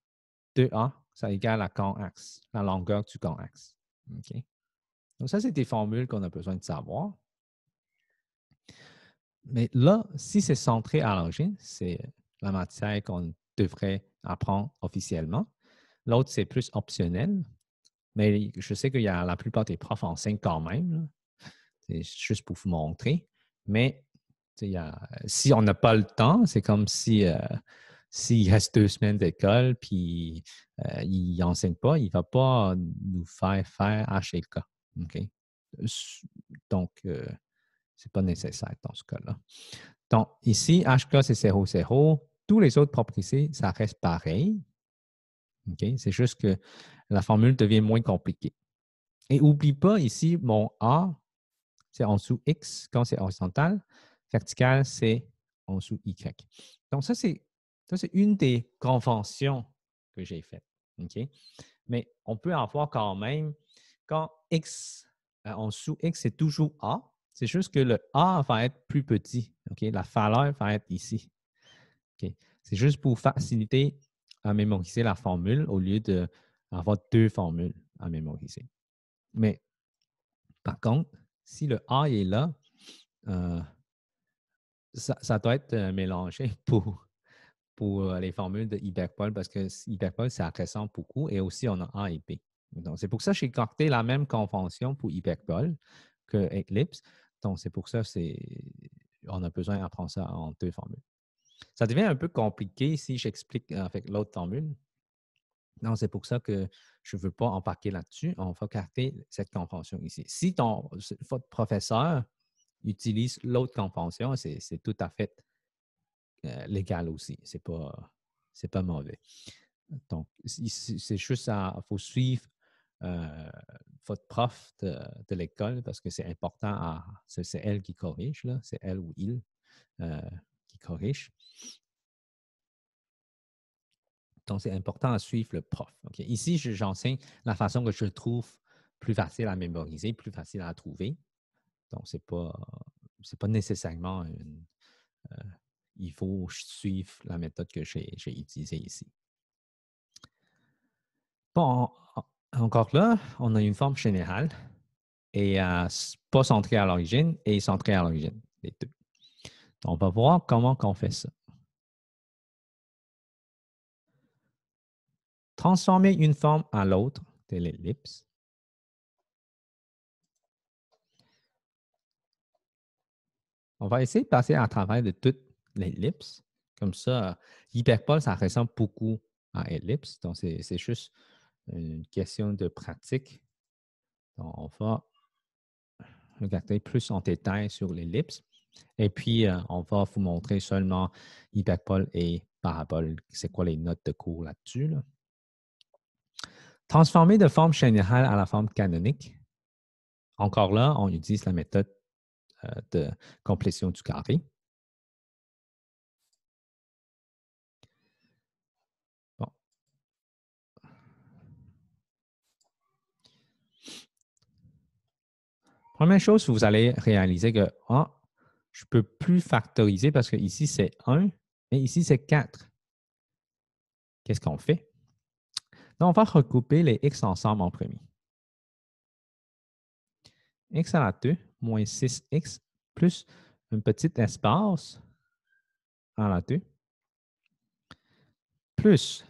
2A, ça égale à axe, la longueur du axe. OK. Donc ça, c'est des formules qu'on a besoin de savoir. Mais là, si c'est centré à l'origine, c'est la matière qu'on devrait apprendre officiellement. L'autre, c'est plus optionnel. Mais je sais qu'il y a la plupart des profs enseignent quand même. C'est juste pour vous montrer. Mais si on n'a pas le temps, c'est comme si s'il reste 2 semaines d'école puis il n'enseigne pas, il ne va pas nous faire H et K. Okay? Donc, ce n'est pas nécessaire dans ce cas-là. Donc, ici, HK, c'est 0, 0. Tous les autres propriétés, ça reste pareil. Okay? C'est juste que la formule devient moins compliquée. Et n'oublie pas ici, mon A, c'est en dessous X quand c'est horizontal. Vertical, c'est en dessous Y. Donc, ça, c'est une des conventions que j'ai faites. Okay? Mais on peut avoir quand même, quand X, en dessous X, c'est toujours A. C'est juste que le A va être plus petit. Okay? La valeur va être ici. Okay? C'est juste pour faciliter à mémoriser la formule au lieu d'avoir deux formules à mémoriser. Mais par contre, si le A est là, ça doit être mélangé pour les formules de hyperbole parce que hyperbole, ça ressemble beaucoup et aussi on a A et B. Donc, c'est pour ça que j'ai capté la même convention pour hyperbole que Eclipse. Donc, c'est pour ça qu'on a besoin d'apprendre ça en deux formules. Ça devient un peu compliqué si j'explique avec l'autre formule. Donc, c'est pour ça que je ne veux pas embarquer là-dessus. On va capter cette convention ici. Si votre professeur utilise l'autre convention, c'est tout à fait légal aussi. Ce n'est pas mauvais. Donc, c'est juste ça, il faut suivre votre prof de l'école parce que c'est important. C'est elle qui corrige, c'est elle ou il qui corrige. Donc, c'est important à suivre le prof. Okay? Ici, j'enseigne la façon que je trouve plus facile à mémoriser, plus facile à trouver. Donc, ce n'est pas nécessairement il faut suivre la méthode que j'ai utilisée ici. Bon, encore là, on a une forme générale et pas centrée à l'origine et centrée à l'origine, les deux. On va voir comment on fait ça. Transformer une forme à l'autre de l'ellipse. On va essayer de passer à travers de toute l'ellipse. Comme ça, l'hyperbole, ça ressemble beaucoup à ellipse. Donc, c'est juste une question de pratique. Donc, on va regarder plus en détail sur l'ellipse. Et puis, on va vous montrer seulement hyperbole et parabole. C'est quoi les notes de cours là-dessus? Là? Transformer de forme générale à la forme canonique. Encore là, on utilise la méthode de complétion du carré. Bon. Première chose, vous allez réaliser que je ne peux plus factoriser parce que ici, c'est 1 et ici, c'est 4. Qu'est-ce qu'on fait? Donc, on va regrouper les x ensemble en premier. x à la 2 moins 6x plus un petit espace à la 2 plus,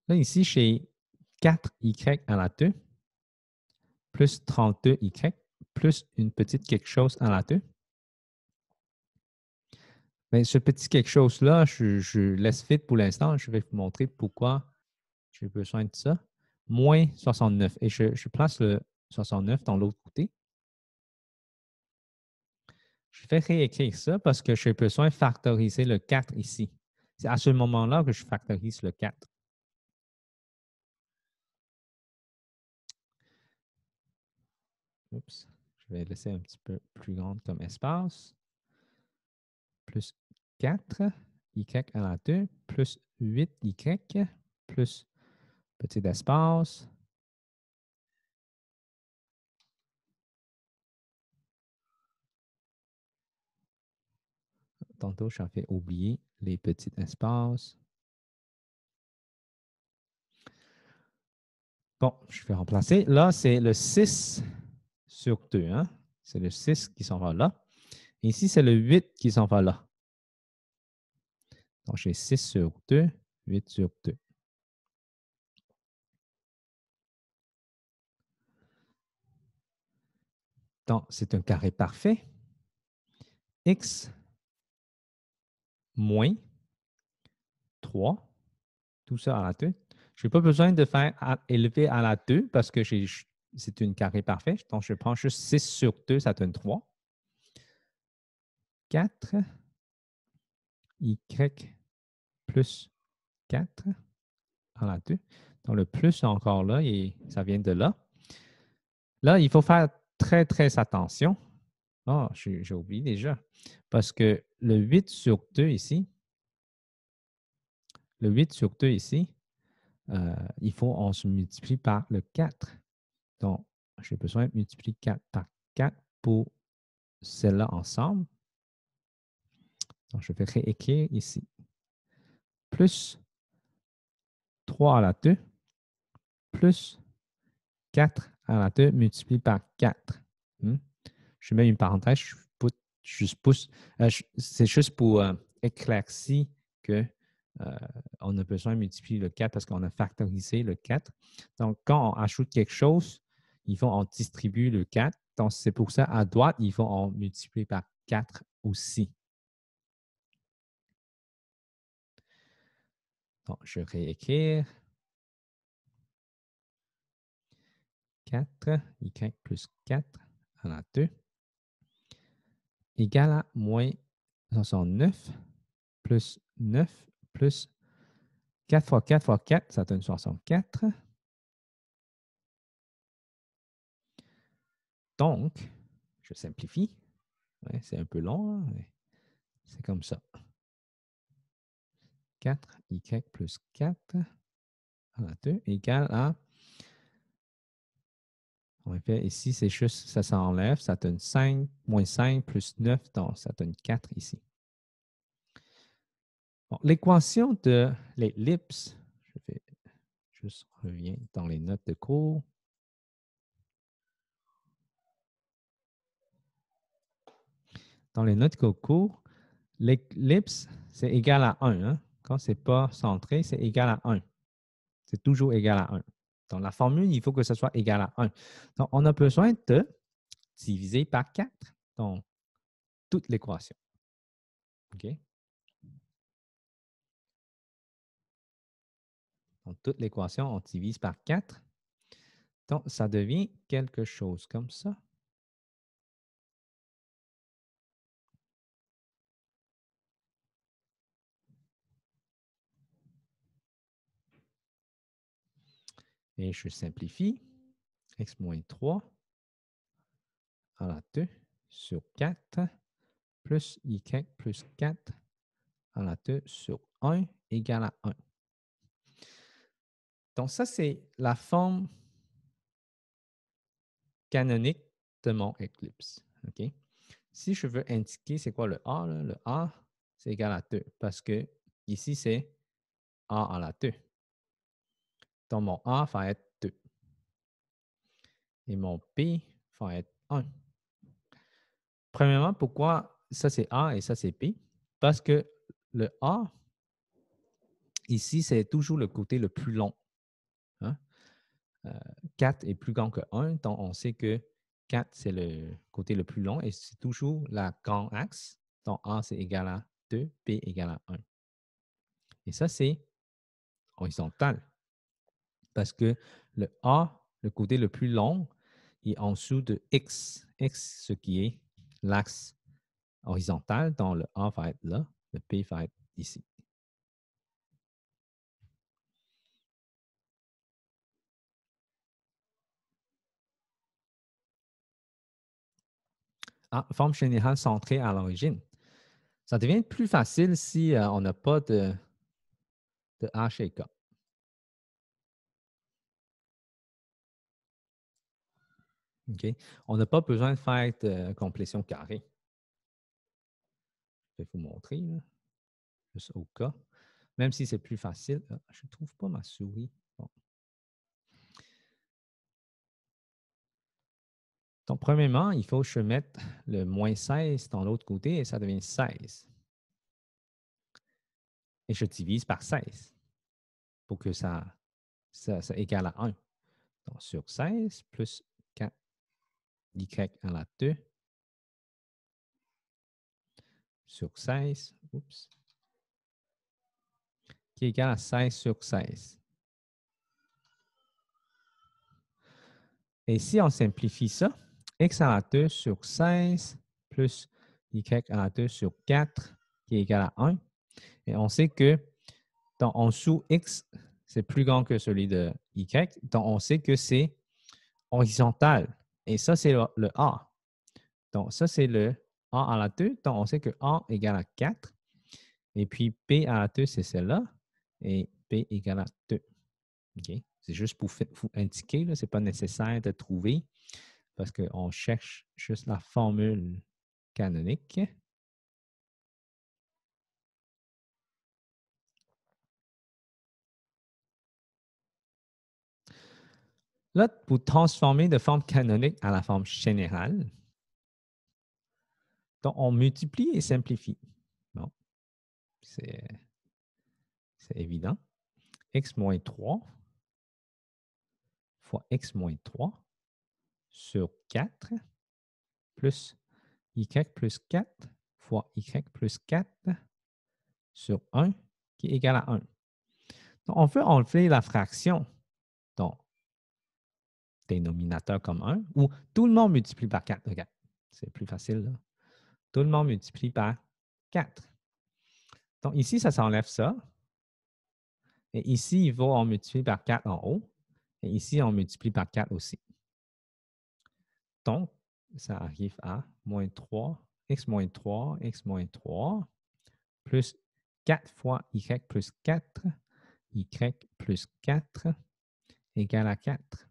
là ici, j'ai 4y à la 2 plus 32y plus une petite quelque chose à la 2. Mais ce petit quelque chose-là, je laisse vite pour l'instant. Je vais vous montrer pourquoi j'ai besoin de ça. Moins 69. Et je place le 69 dans l'autre côté. Je vais réécrire ça parce que j'ai besoin de factoriser le 4 ici. C'est à ce moment-là que je factorise le 4. Oups. Je vais laisser un petit peu plus grande comme espace. Plus 4, y à la 2, plus 8y, plus petit espace. Tantôt, j'en fais oublier les petits espaces. Bon, je vais remplacer. Là, c'est le 6 sur 2. Hein? C'est le 6 qui s'en va là. Ici, c'est le 8 qui s'en va là. Donc, j'ai 6 sur 2, 8 sur 2. Donc, c'est un carré parfait. X moins 3, tout ça à la 2. Je n'ai pas besoin de faire élever à la 2 parce que c'est une carré parfait. Donc, je prends juste 6 sur 2, ça donne 3. 4, y plus 4 à la 2. Donc, le plus encore là, et ça vient de là. Là, il faut faire très, très attention. Oh, j'ai oublié déjà. Parce que le 8 sur 2 ici, le 8 sur 2 ici, il faut on se multiplie par le 4. Donc, j'ai besoin de multiplier 4 par 4 pour celle-là ensemble. Donc, je vais réécrire ici. Plus 3 à la 2 plus 4 à la 2 multiplié par 4. Je mets une parenthèse, c'est juste pour éclaircir que on a besoin de multiplier le 4 parce qu'on a factorisé le 4. Donc, quand on ajoute quelque chose, il faut en distribuer le 4. Donc, c'est pour ça, à droite, il faut en multiplier par 4 aussi. Donc, je réécrire. 4, y plus 4 à la 2 égale à moins 69 plus 9 plus 4 fois 4 fois 4, ça donne 64. Donc, je simplifie. Ouais, c'est un peu long, hein, mais c'est comme ça. 4y plus 4 à la 2 égale à, on fait ici, c'est juste, ça s'enlève, ça donne 5, moins 5 plus 9, donc ça donne 4 ici. Bon, l'équation de l'ellipse, je vais juste revenir dans les notes de cours. Dans les notes de cours, l'ellipse, c'est égal à 1. Hein? Quand ce n'est pas centré, c'est égal à 1. C'est toujours égal à 1. Dans la formule, il faut que ce soit égal à 1. Donc, on a besoin de diviser par 4 dans toute l'équation. OK? Dans toute l'équation, on divise par 4. Donc, ça devient quelque chose comme ça. Et je simplifie. X moins 3 à la 2 sur 4 plus y plus 4 à la 2 sur 1 égale à 1. Donc, ça, c'est la forme canonique de mon Eclipse. OK? Si je veux indiquer c'est quoi le A, là, le A, c'est égal à 2 parce que ici, c'est A à la 2. Donc, mon A va être 2. Et mon B va être 1. Premièrement, pourquoi ça c'est A et ça c'est B? Parce que le A, ici, c'est toujours le côté le plus long. Hein? 4 est plus grand que 1, donc on sait que 4, c'est le côté le plus long et c'est toujours la grande axe. Donc A, c'est égal à 2, B égale à 1. Et ça, c'est horizontal. Parce que le A, le côté le plus long, est en dessous de X. X, ce qui est l'axe horizontal, donc le A va être là, le P va être ici. Forme générale centrée à l'origine. Ça devient plus facile si on n'a pas de H et K. Okay. On n'a pas besoin de faire de complétion carrée. Je vais vous montrer, là, juste au cas. Même si c'est plus facile. Je ne trouve pas ma souris. Bon. Donc, premièrement, il faut que je mette le moins 16 dans l'autre côté et ça devient 16. Et je divise par 16 pour que ça égale à 1. Donc, sur 16 plus 4 y à la 2 sur 16, oups, qui est égal à 16 sur 16. Et si on simplifie ça, x à la 2 sur 16 plus y à la 2 sur 4 qui est égal à 1. Et on sait que en dessous, x, c'est plus grand que celui de y. Donc, on sait que c'est horizontal. Et ça, c'est le A. Donc, ça, c'est le A à la 2. Donc, on sait que A égale à 4. Et puis, P à la 2, c'est celle-là. Et P égale à 2. Okay? C'est juste pour vous indiquer, ce n'est pas nécessaire de trouver parce qu'on cherche juste la formule canonique. Là, pour transformer de forme canonique à la forme générale, donc on multiplie et simplifie. Bon, c'est évident. X moins 3 fois X moins 3 sur 4 plus Y plus 4 fois Y plus 4 sur 1 qui est égal à 1. Donc, on veut enlever la fraction, donc dénominateur comme 1, ou tout le monde multiplie par 4. Regarde, c'est plus facile. Là. Tout le monde multiplie par 4. Donc ici, ça s'enlève ça. Et ici, il va en multiplier par 4 en haut. Et ici, on multiplie par 4 aussi. Donc, ça arrive à moins 3, x moins 3, x moins 3, plus 4 fois y plus 4, y plus 4 égale à 4.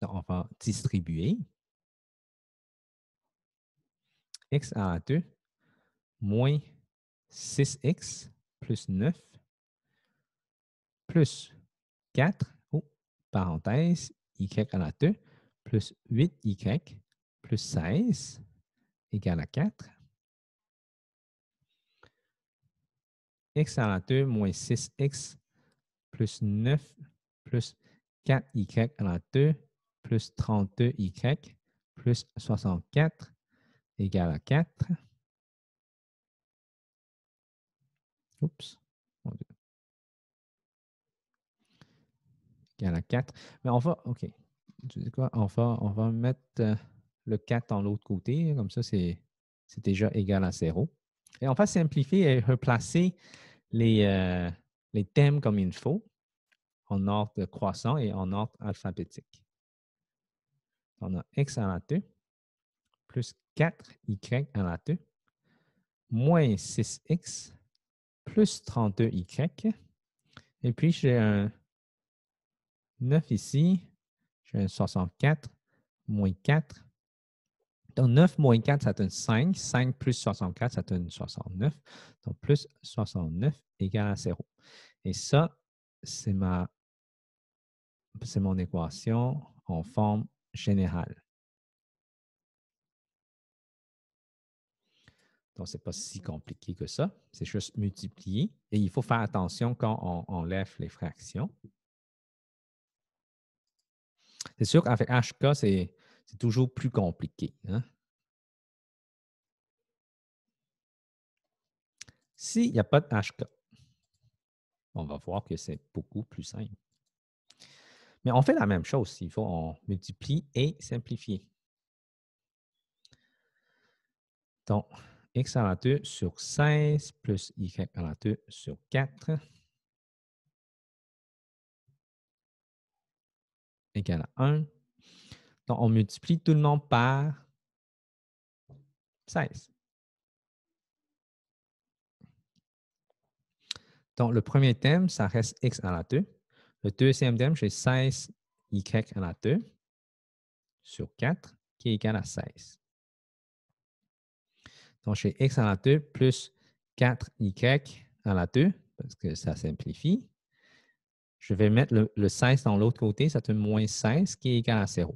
Donc, on va distribuer x à la 2 moins 6x plus 9 plus 4, parenthèse, y à la 2 plus 8y plus 16 égale à 4. X à la 2 moins 6x plus 9 plus 4y à la 2 plus 32y plus 64 égale à 4. Oups. Mon Dieu. Égale à 4. Mais on va, OK. Tu sais quoi? On va mettre le 4 dans l'autre côté. Comme ça, c'est déjà égal à 0. Et on va simplifier et replacer les thèmes comme il faut en ordre croissant et en ordre alphabétique. On a x à la 2 plus 4y à la 2 moins 6x plus 32y. Et puis, j'ai un 9 ici. J'ai un 64 moins 4. Donc, 9 moins 4, ça donne 5. 5 plus 64, ça donne 69. Donc, plus 69 égale à 0. Et ça, c'est mon équation en forme générale. Donc, ce n'est pas si compliqué que ça. C'est juste multiplier. Et il faut faire attention quand on enlève les fractions. C'est sûr qu'avec HK, c'est toujours plus compliqué. Hein? S'il n'y a pas de HK, on va voir que c'est beaucoup plus simple. Mais on fait la même chose. Il faut on multiplie et simplifier. Donc, x à la 2 sur 16 plus y à la 2 sur 4 égale à 1. Donc, on multiplie tout le monde par 16. Donc, le premier thème, ça reste x à la 2. Le deuxième thème, j'ai 16 y à la 2 sur 4 qui est égal à 16. Donc, j'ai x à la 2 plus 4y à la 2 parce que ça simplifie. Je vais mettre le 16 dans l'autre côté, ça donne moins 16 qui est égal à 0.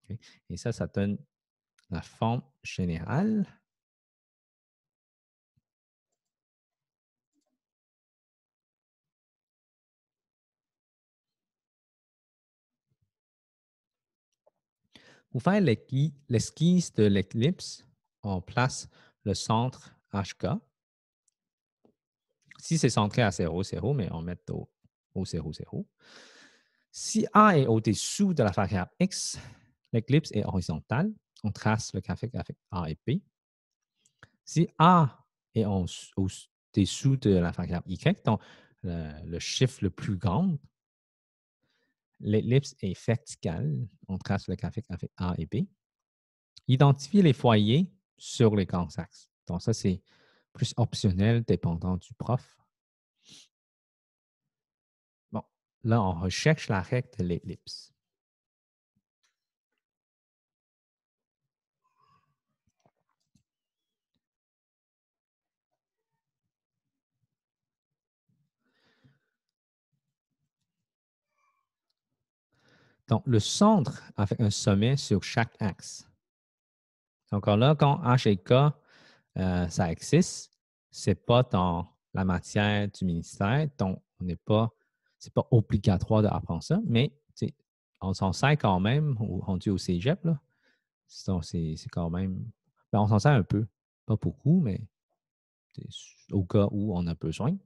Okay. Et ça donne la forme générale. Pour faire l'esquisse de l'éclipse, on place le centre HK. Si c'est centré à 0, 0, mais on met au 0, 0. Si A est au-dessous de la variable X, l'éclipse est horizontale. On trace le graphique avec A et B. Si A est au-dessous de la variable Y, donc le chiffre le plus grand, l'ellipse est verticale. On trace le graphique avec A et B. Identifier les foyers sur les grands axes. Donc, ça, c'est plus optionnel dépendant du prof. Bon, là, on recherche la règle de l'ellipse. Donc, le centre avec un sommet sur chaque axe. Encore là, quand H et K, ça existe, ce n'est pas dans la matière du ministère, donc ce n'est pas obligatoire d'apprendre ça, mais on s'en sert quand même, rendu au cégep, là. C'est quand même, ben, on s'en sert un peu, pas beaucoup, mais au cas où on a besoin.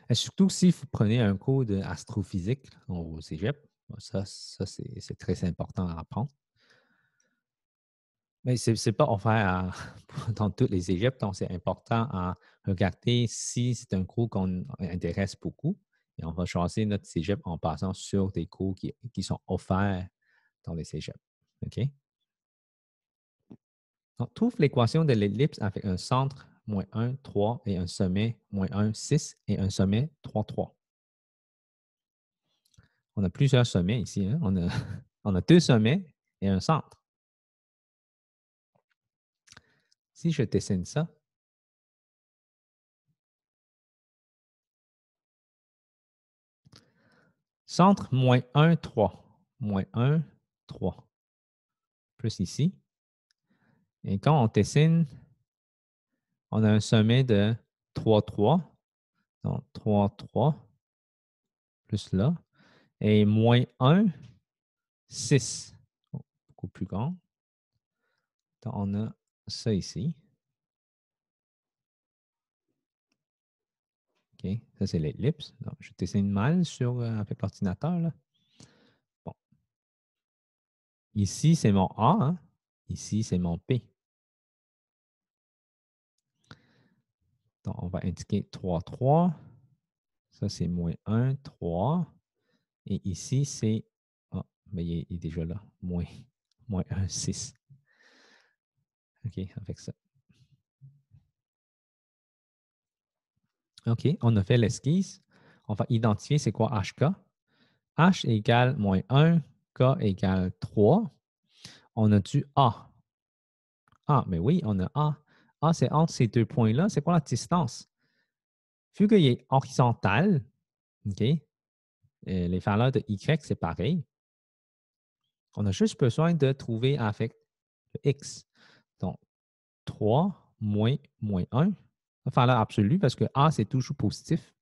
Et surtout si vous prenez un cours d'astrophysique au cégep, ça c'est très important à apprendre. Mais ce n'est pas offert dans tous les cégeps, donc c'est important à regarder si c'est un cours qu'on intéresse beaucoup. Et on va choisir notre cégep en passant sur des cours qui sont offerts dans les cégeps. OK? Donc, trouve l'équation de l'ellipse avec un centre moins 1, 3 et un sommet moins 1, 6 et un sommet 3, 3. On a plusieurs sommets ici. Hein? On a 2 sommets et un centre. Si je dessine ça, centre moins 1, 3. Moins 1, 3. Plus ici. Et quand on dessine, on a un sommet de 3, 3. Donc, 3, 3. Plus là. Et moins 1, 6. Beaucoup plus grand. Donc, on a ça ici. OK, ça c'est l'ellipse. Je dessine mal avec l'ordinateur. Bon. Ici, c'est mon A. Hein? Ici, c'est mon P. Donc, on va indiquer 3, 3. Ça, c'est moins 1, 3. Et ici, c'est... Ah, mais il est déjà là. Moins 1, 6. OK, avec ça. OK, on a fait l'esquisse. On va identifier c'est quoi HK. H égale moins 1, K égale 3. On a du A. Ah, mais oui, on a A. A, c'est entre ces deux points-là. C'est quoi la distance? Vu qu'il est horizontal, OK, les valeurs de y, c'est pareil. On a juste besoin de trouver avec le x. Donc, 3 moins 1, la valeur absolue parce que a, c'est toujours positif.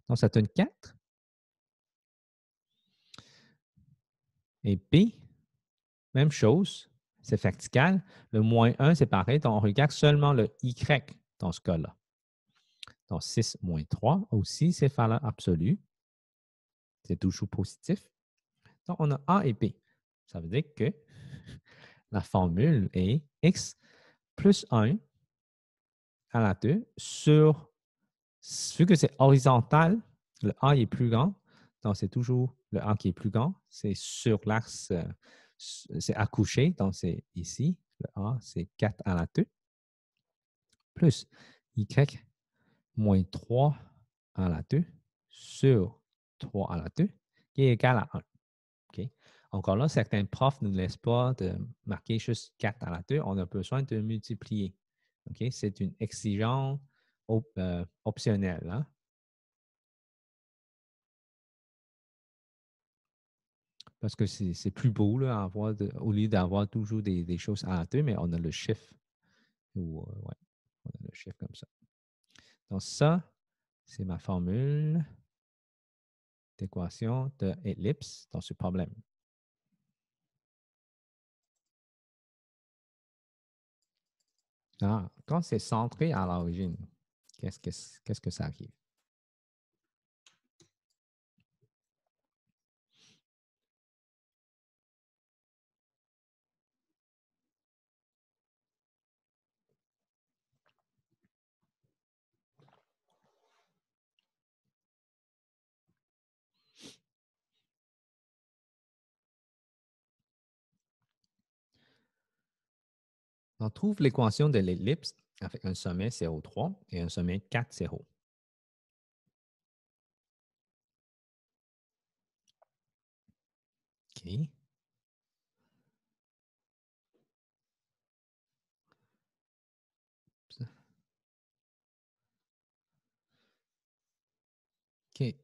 Donc, ça donne 4. Et b, même chose, c'est vertical. Le moins 1, c'est pareil. Donc, on regarde seulement le y dans ce cas-là. Donc, 6 moins 3 aussi, c'est valeur absolue. C'est toujours positif. Donc, on a A et B. Ça veut dire que la formule est x plus 1 à la 2 sur, vu que c'est horizontal, le A est plus grand, donc c'est toujours le A qui est plus grand, c'est sur l'axe, c'est accouché, donc c'est ici, le A c'est 4 à la 2, plus y moins 3 à la 2 sur 3 à la 2, qui est égal à 1. OK? Encore là, certains profs ne nous laissent pas de marquer juste 4 à la 2. On a besoin de multiplier. OK? C'est une exigence optionnelle. Hein? Parce que c'est plus beau là, au lieu d'avoir toujours des choses à la 2, mais on a le chiffre. Ouais, on a le chiffre comme ça. Donc, ça, c'est ma formule d'équation de ellipse dans ce problème. Ah, quand c'est centré à l'origine, qu'est-ce que ça arrive? On trouve l'équation de l'ellipse avec un sommet 0,3 et un sommet 4,0. OK.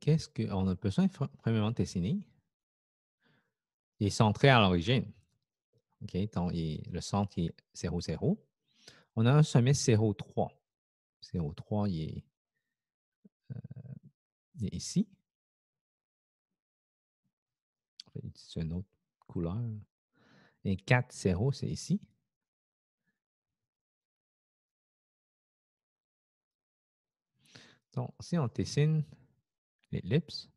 Qu'est-ce qu'on a besoin, premièrement, de dessiner? Il est centré à l'origine. OK, donc le centre est 0, 0. On a un sommet 0,3. 0,3, il est ici. C'est une autre couleur. Et 4, 0, c'est ici. Donc, si on dessine l'ellipse,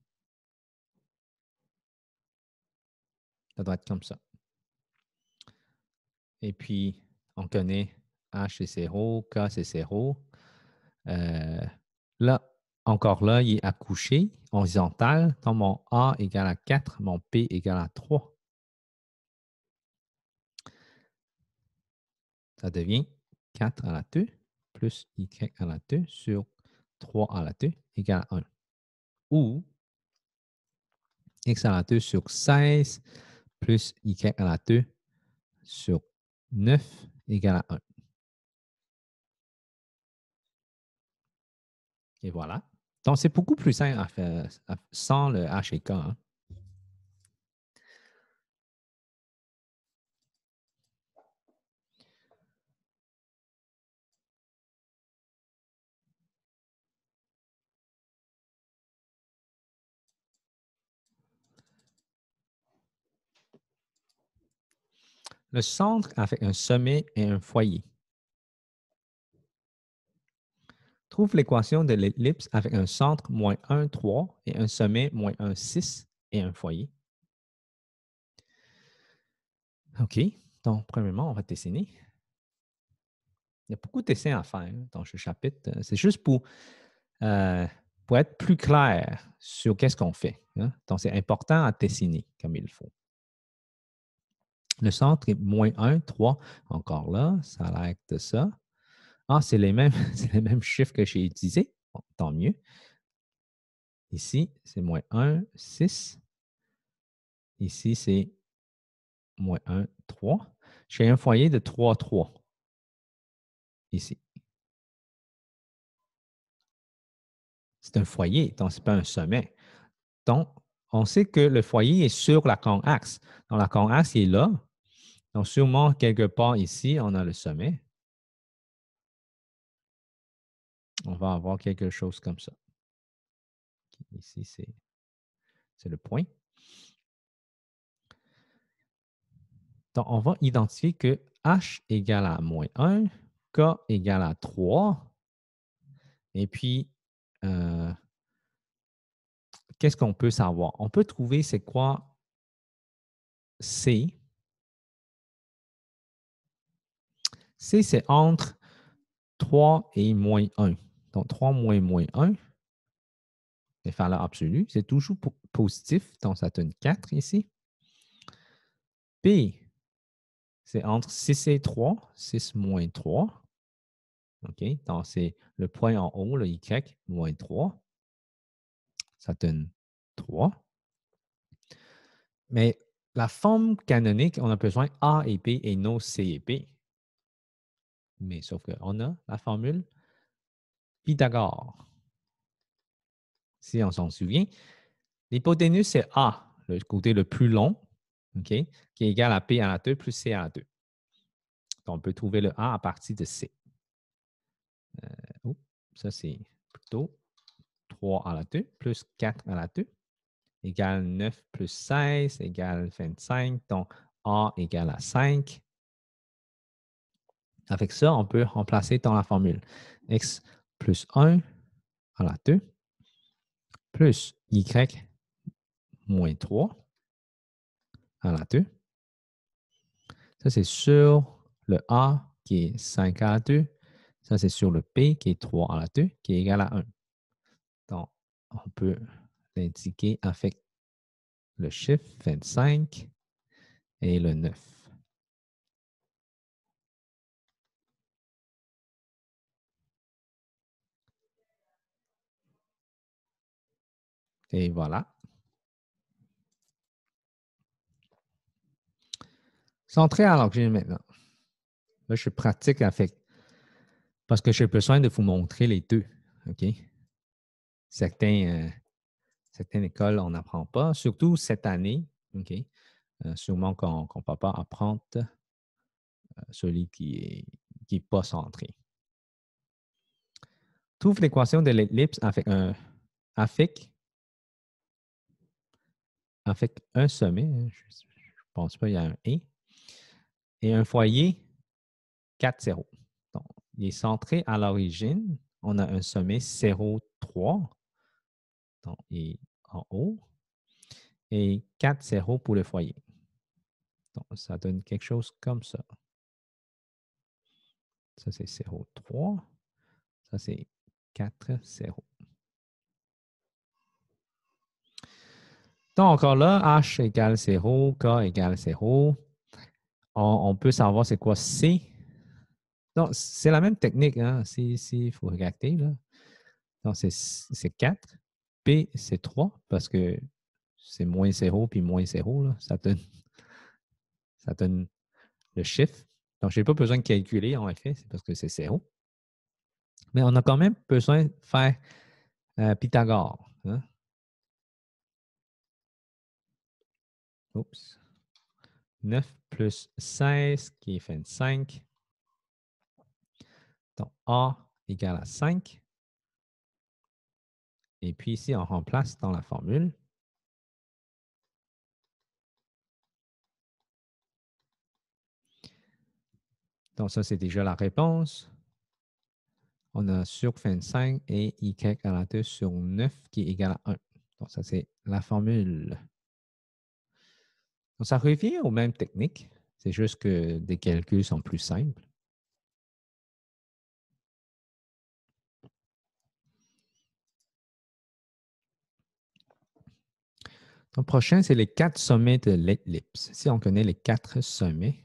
ça doit être comme ça. Et puis, on connaît H c'est 0, K c'est 0. Là, encore là, il est accouché, horizontal. Donc, mon A égale à 4, mon P égale à 3. Ça devient 4 à la 2 plus Y à la 2 sur 3 à la 2 égale à 1. Ou X à la 2 sur 16 plus Y à la 2 sur 9 égale à 1. Et voilà. Donc, c'est beaucoup plus simple à faire sans le H et K. Hein. Le centre avec un sommet et un foyer. Trouve l'équation de l'ellipse avec un centre moins 1, 3 et un sommet moins 1, 6 et un foyer. OK. Donc, premièrement, on va dessiner. Il y a beaucoup de dessins à faire dans ce chapitre. C'est juste pour être plus clair sur qu'est-ce qu'on fait. Hein? Donc, c'est important à dessiner comme il faut. Le centre est moins 1, 3. Encore là, ça a l'air de ça. Ah, c'est les mêmes, les mêmes chiffres que j'ai utilisés. Bon, tant mieux. Ici, c'est moins 1, 6. Ici, c'est moins 1, 3. J'ai un foyer de 3, 3. Ici. C'est un foyer, donc ce n'est pas un sommet. Donc, on sait que le foyer est sur la conaxe. Donc, la conaxe est là. Donc, sûrement, quelque part ici, on a le sommet. On va avoir quelque chose comme ça. Ici, c'est le point. Donc, on va identifier que H égale à moins 1, K égale à 3. Et puis, qu'est-ce qu'on peut savoir? On peut trouver c'est quoi C. C, c'est entre 3 et moins 1. Donc, 3 moins 1, c'est valeur absolue. C'est toujours positif, donc ça donne 4 ici. P, c'est entre 6 et 3, 6 moins 3. OK, donc c'est le point en haut, le Y, moins 3. Ça donne 3. Mais la forme canonique, on a besoin A et B et non C et B. Mais sauf qu'on a la formule Pythagore. Si on s'en souvient, l'hypoténuse, c'est A, le côté le plus long, okay, qui est égal à P à la 2 plus C à la 2. Donc, on peut trouver le A à partir de C. Ça, c'est plutôt 3 à la 2 plus 4 à la 2 égale 9 plus 16 égale 25. Donc, A égale à 5. Avec ça, on peut remplacer dans la formule x plus 1 à la 2 plus y moins 3 à la 2. Ça, c'est sur le A qui est 5 à la 2. Ça, c'est sur le P qui est 3 à la 2 qui est égal à 1. Donc, on peut l'indiquer avec le chiffre 25 et le 9. Et voilà. Centré à l'origine maintenant. Là, je pratique avec, parce que j'ai besoin de vous montrer les deux. OK? Certaines écoles, on n'apprend pas, surtout cette année. OK? Sûrement qu'on ne peut pas apprendre celui qui n'est pas centré. Trouve l'équation de l'ellipse avec un sommet. Je ne pense pas qu'il y a un et un foyer 4, 0. Donc, il est centré à l'origine. On a un sommet 0, 3. Donc, il est en haut. Et 4, 0 pour le foyer. Donc, ça donne quelque chose comme ça. Ça, c'est 0, 3. Ça, c'est 4, 0. Donc, encore là, H égale 0, K égale 0. On peut savoir c'est quoi C. Donc, c'est la même technique. Hein? Il faut regarder. Là. Donc, c'est 4. P, c'est 3 parce que c'est moins 0 puis moins 0. Là. Ça donne le chiffre. Donc, je n'ai pas besoin de calculer en effet, c'est parce que c'est 0. Mais on a quand même besoin de faire Pythagore. Hein? Oups. 9 plus 16 qui est 25. Donc, A égale à 5. Et puis ici, on remplace dans la formule. Donc, ça, c'est déjà la réponse. On a sur 25 et y à la 2 sur 9 qui est égal à 1. Donc, ça, c'est la formule. Donc, ça revient aux mêmes techniques. C'est juste que des calculs sont plus simples. Donc, prochain, c'est les 4 sommets de l'ellipse. Si on connaît les 4 sommets,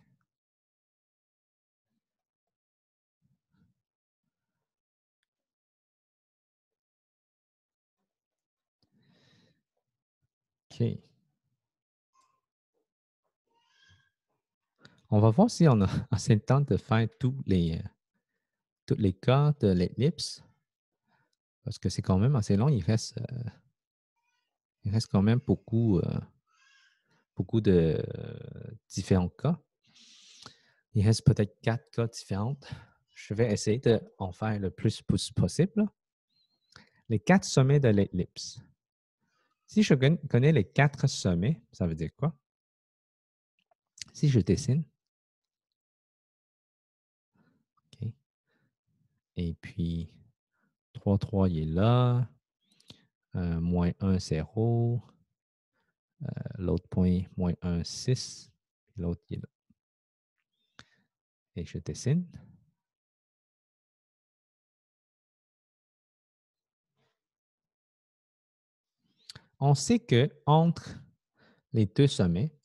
OK. On va voir si on a assez de temps de faire tous les cas de l'ellipse. Parce que c'est quand même assez long. Il reste Il reste quand même beaucoup de différents cas. Il reste peut-être 4 cas différents. Je vais essayer d'en faire le plus possible. Les 4 sommets de l'ellipse. Si je connais les 4 sommets, ça veut dire quoi? Si je dessine, OK. Et puis 3, 3, il est là. Moins 1, 0. L'autre point, moins 1, 6. L'autre, il est là. Et je dessine. On sait que entre les 2 sommets,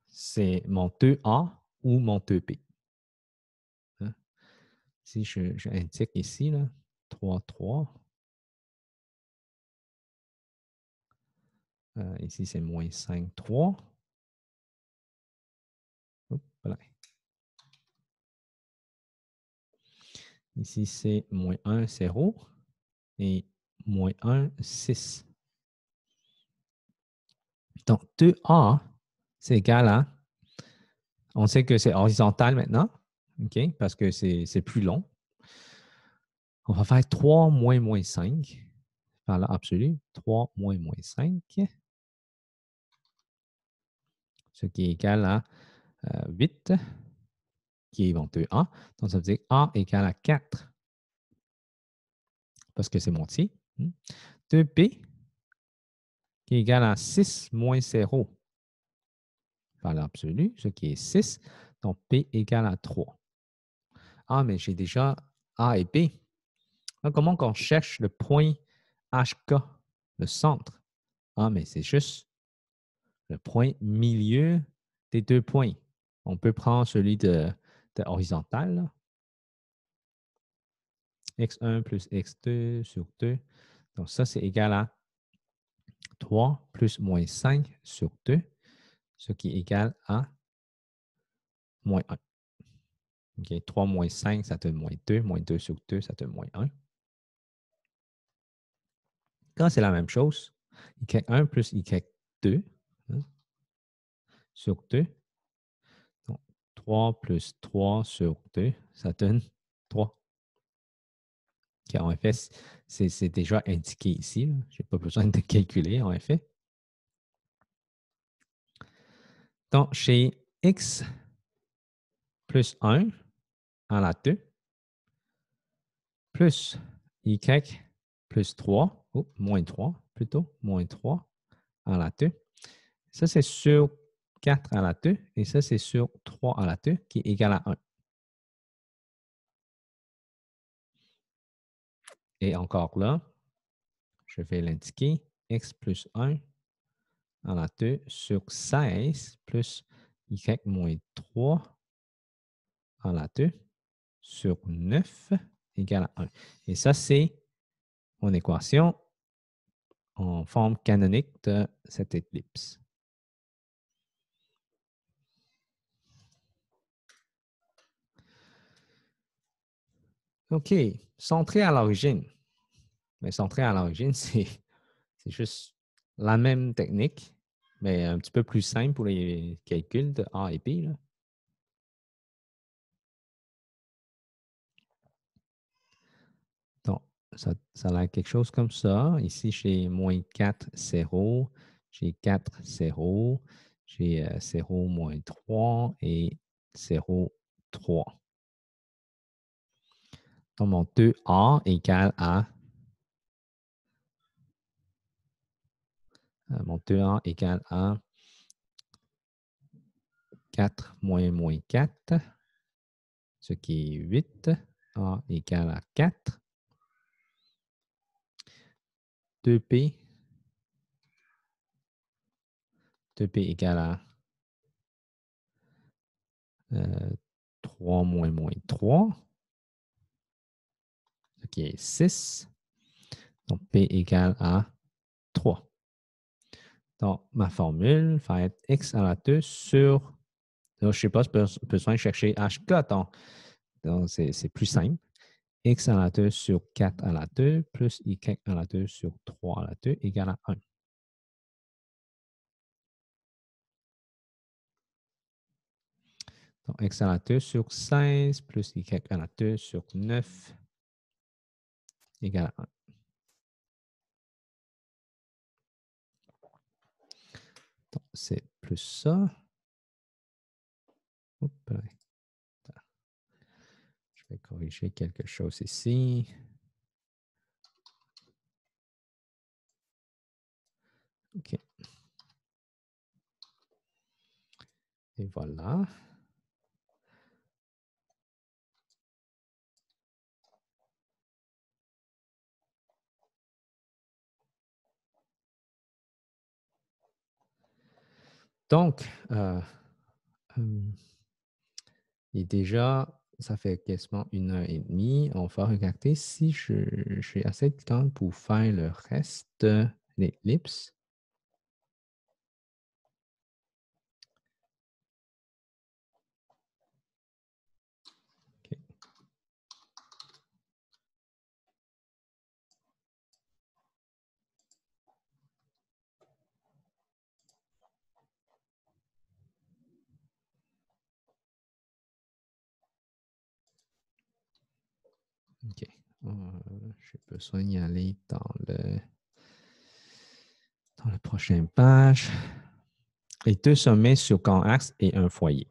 c'est mon 2A ou mon 2B. Hein? Si j'indique ici, là, 3, 3. Ici, c'est moins 5, 3. Voilà. Ici, c'est moins 1, 0. Et moins 1, 6. Donc, 2A, c'est égal à, on sait que c'est horizontal maintenant, OK, parce que c'est plus long. On va faire 3 moins moins 5, valeur absolue, 3 moins moins 5, ce qui est égal à 8, qui est mon 2A. Donc, ça veut dire A égale à 4, parce que c'est moitié. 2B, qui est égal à 6 moins 0, valeur absolue, ce qui est 6. Donc, P égale à 3. Ah, mais j'ai déjà A et B. Donc, comment on cherche le point HK, le centre? Ah, mais c'est juste le point milieu des 2 points. On peut prendre celui de horizontal, là. X1 plus X2 sur 2. Donc, ça, c'est égal à 3 plus moins 5 sur 2, ce qui est égal à moins 1. OK, 3 moins 5, ça donne moins 2. Moins 2 sur 2, ça donne moins 1. Quand c'est la même chose, Y1 plus Y2 hein, sur 2. Donc, 3 plus 3 sur 2, ça donne 3. En effet, c'est déjà indiqué ici. Je n'ai pas besoin de calculer, en effet. Donc, chez x plus 1 en la 2, plus y plus 3, ou moins 3 plutôt, moins 3 en la 2. Ça, c'est sur 4 à la 2 et ça, c'est sur 3 à la 2 qui est égal à 1. Et encore là, je vais l'indiquer, x plus 1 à la 2 sur 16 plus y moins 3 à la 2 sur 9 égale à 1. Et ça, c'est mon équation en forme canonique de cette ellipse. OK, centré à l'origine. Mais centré à l'origine, c'est juste la même technique, mais un petit peu plus simple pour les calculs de A et B. Là. Donc, ça a l'air quelque chose comme ça. Ici, j'ai moins 4, 0. J'ai 4, 0. J'ai 0, moins 3 et 0, 3. Donc, mon 2A égale à mon 2A égale à 4 moins moins 4, ce qui est 8. A égale à 4. 2P 2P égale à 3 moins moins 3, ce qui est 6. Donc, P égale à 3. Donc, ma formule va être x à la 2 sur... Donc, je ne sais pas, besoin de chercher HK. Donc c'est plus simple. x à la 2 sur 4 à la 2 plus y à la 2 sur 3 à la 2 égale à 1. Donc, x à la 2 sur 16 plus y à la 2 sur 9 égale à 1. Donc, c'est plus ça. Oups, je vais corriger quelque chose ici. OK. Et voilà. Donc, et déjà, ça fait quasiment 1 heure et demie. On va regarder si j'ai assez de temps pour faire le reste de l'ellipse. OK. OK. J'ai besoin d'y aller dans la prochaine page. Les 2 sommets sur camp axe et un foyer.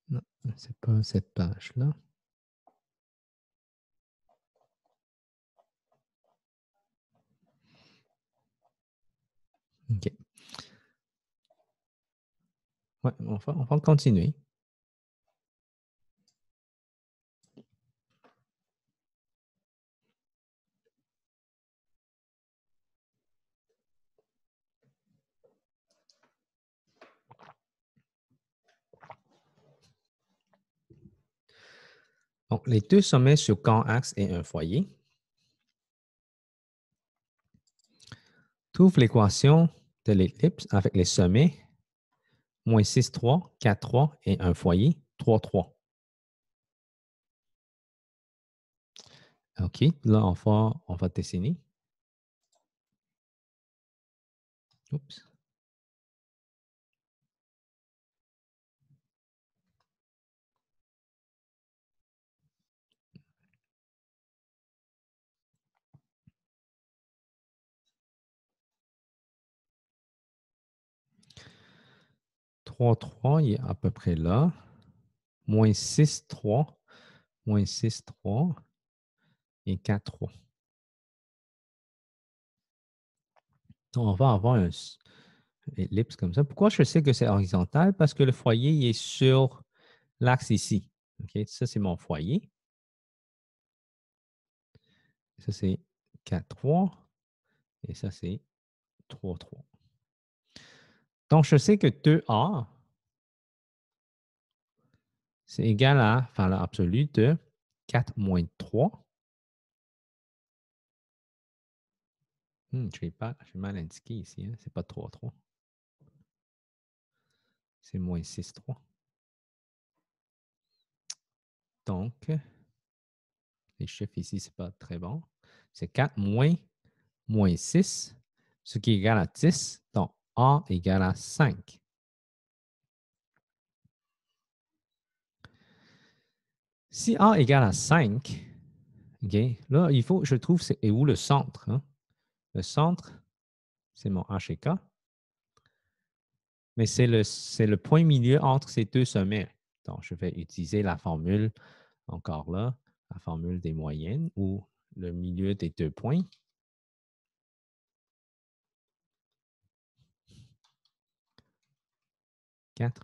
Non, c'est pas cette page-là. OK. Ouais, on va continuer. Donc, les 2 sommets sur camp axe et un foyer. Trouve l'équation de l'ellipse avec les sommets moins 6, 3, 4, 3 et un foyer 3, 3. OK, là, on va dessiner. Oups. Trois, 3, il est à peu près là. Moins 6, 3, moins 6, 3 et 4, 3. Donc, on va avoir une ellipse comme ça. Pourquoi je sais que c'est horizontal? Parce que le foyer il est sur l'axe ici. OK, ça, c'est mon foyer. Ça, c'est 4, 3. Et ça, c'est 3, 3. Donc, je sais que 2A, c'est égal à valeur absolue de 4 moins 3. J'ai mal indiqué ici. Hein? Ce n'est pas 3, 3. C'est moins 6, 3. Donc, les chiffres ici, ce n'est pas très bon. C'est 4 moins 6, ce qui est égal à 10. Donc, A égale à 5. Si A égale à 5, okay, là, il faut, je trouve, c'est où le centre? Hein? Le centre, c'est mon H et K. Mais c'est le point milieu entre ces 2 sommets. Donc, je vais utiliser la formule, encore là, la formule des moyennes ou le milieu des 2 points. 4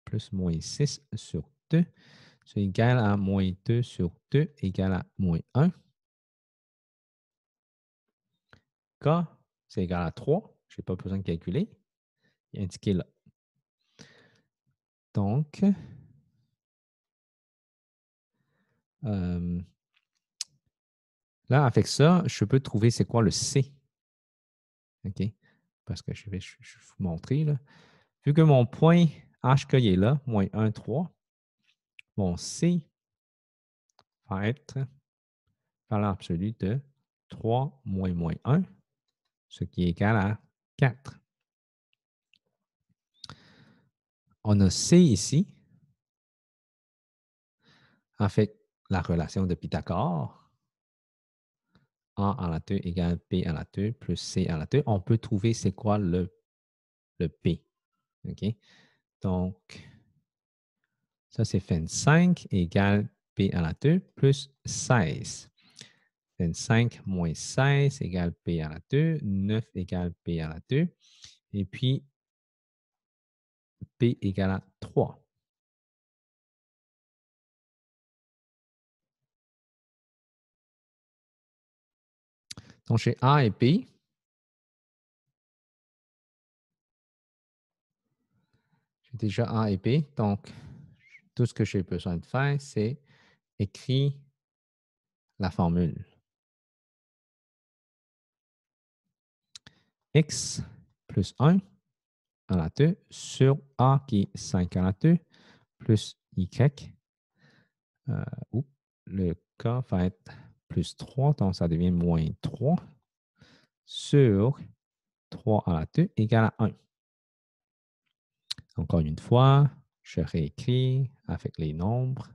plus moins 6 sur 2, c'est égal à moins 2 sur 2 égale à moins 1. K, c'est égal à 3. Je n'ai pas besoin de calculer. Il est indiqué là. Donc, Là, avec ça, je peux trouver c'est quoi le C. OK? Parce que je vais vous montrer. Là. Vu que mon point HK est là, moins 1, 3, mon C va être valeur absolue de 3 moins 1, ce qui est égal à 4. On a C ici. En fait, la relation de Pythagore, A à la 2 égale P à la 2 plus C à la 2. On peut trouver c'est quoi le P. OK? Donc, ça, c'est 25 égale P à la 2 plus 16. 25 moins 16 égale P à la 2. 9 égale P à la 2. Et puis, P égale à 3. Donc, chez A et P, j'ai déjà A et P. Donc, tout ce que j'ai besoin de faire, c'est écrire la formule. X plus 1 à la 2 sur A qui est 5 à la 2 plus Y. Le K va être plus 3, donc ça devient moins 3 sur 3 à la 2 égale à 1. Encore une fois, je réécris avec les nombres.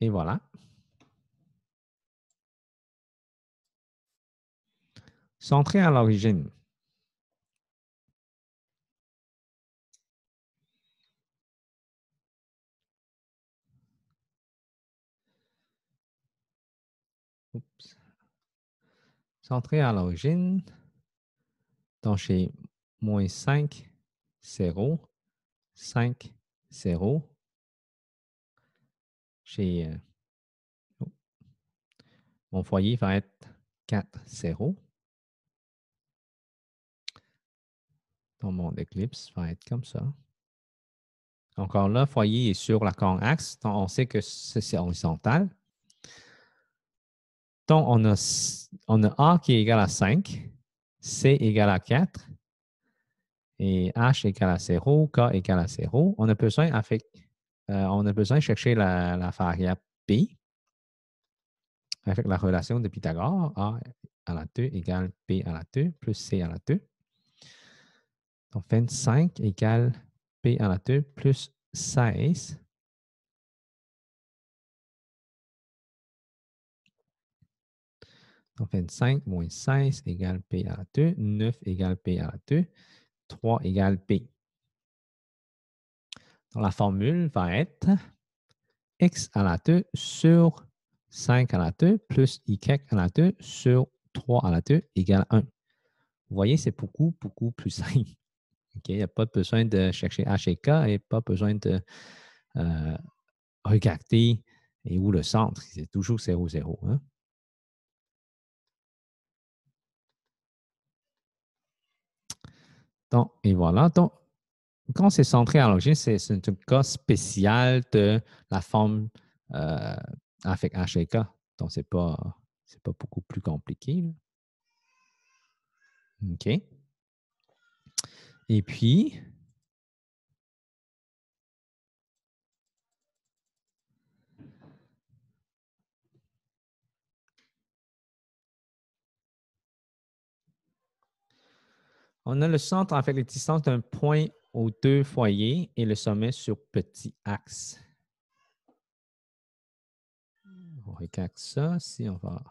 Et voilà. Centré à l'origine. Oups. Centré à l'origine. Donc, j'ai moins 5, 0, 5, 0. J'ai mon foyer va être 4, 0. Donc, mon éclipse va être comme ça. Encore là, foyer est sur la corne axe. Donc, on sait que c'est horizontal. Donc, on a A qui est égal à 5, C égal à 4, et H égale à 0, K égale à 0. On a besoin, de chercher la variable P avec la relation de Pythagore. A à la 2 égale P à la 2 plus C à la 2. Donc, 25 égale P à la 2 plus 16. Donc, 25 moins 16 égale P à la 2. 9 égale P à la 2. 3 égale P. Donc, la formule va être X à la 2 sur 5 à la 2 plus Y à la 2 sur 3 à la 2 égale 1. Vous voyez, c'est beaucoup, beaucoup plus simple. Il n'y a pas besoin de chercher H et K et pas besoin de regarder et où le centre. C'est toujours 0, 0. Hein? Donc, et voilà. Donc, quand c'est centré à l'origine, c'est un cas spécial de la forme avec H et K. Donc, c'est pas beaucoup plus compliqué. Là. OK. Et puis, on a le centre avec les distances d'un point aux deux foyers et le sommet sur petit axe. On regarde ça. Si on va.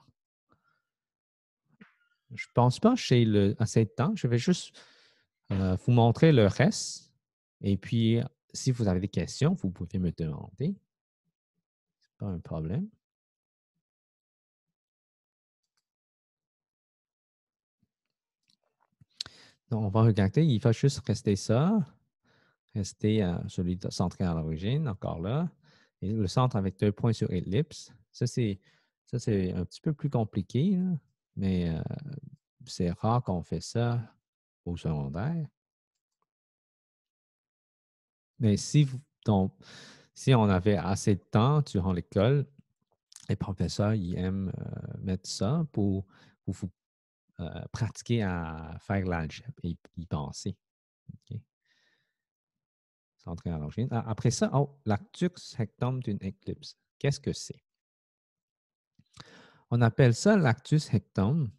Je ne pense pas chez assez de temps. Je vais juste vous montrer le reste. Et puis, si vous avez des questions, vous pouvez me demander. Ce n'est pas un problème. Donc, on va regarder. Il va juste rester ça. Rester celui centré à l'origine, encore là. Et le centre avec 2 points sur ellipse. Ça, c'est un petit peu plus compliqué. Là. mais c'est rare qu'on fait ça au secondaire. Mais si on avait assez de temps durant l'école, les professeurs, ils aiment mettre ça pour vous pratiquer à faire l'algèbre et y penser. Okay? Centré à l'origine. Après ça, l'actus sectum d'une éclipse. Qu'est-ce que c'est? On appelle ça l'actus sectum.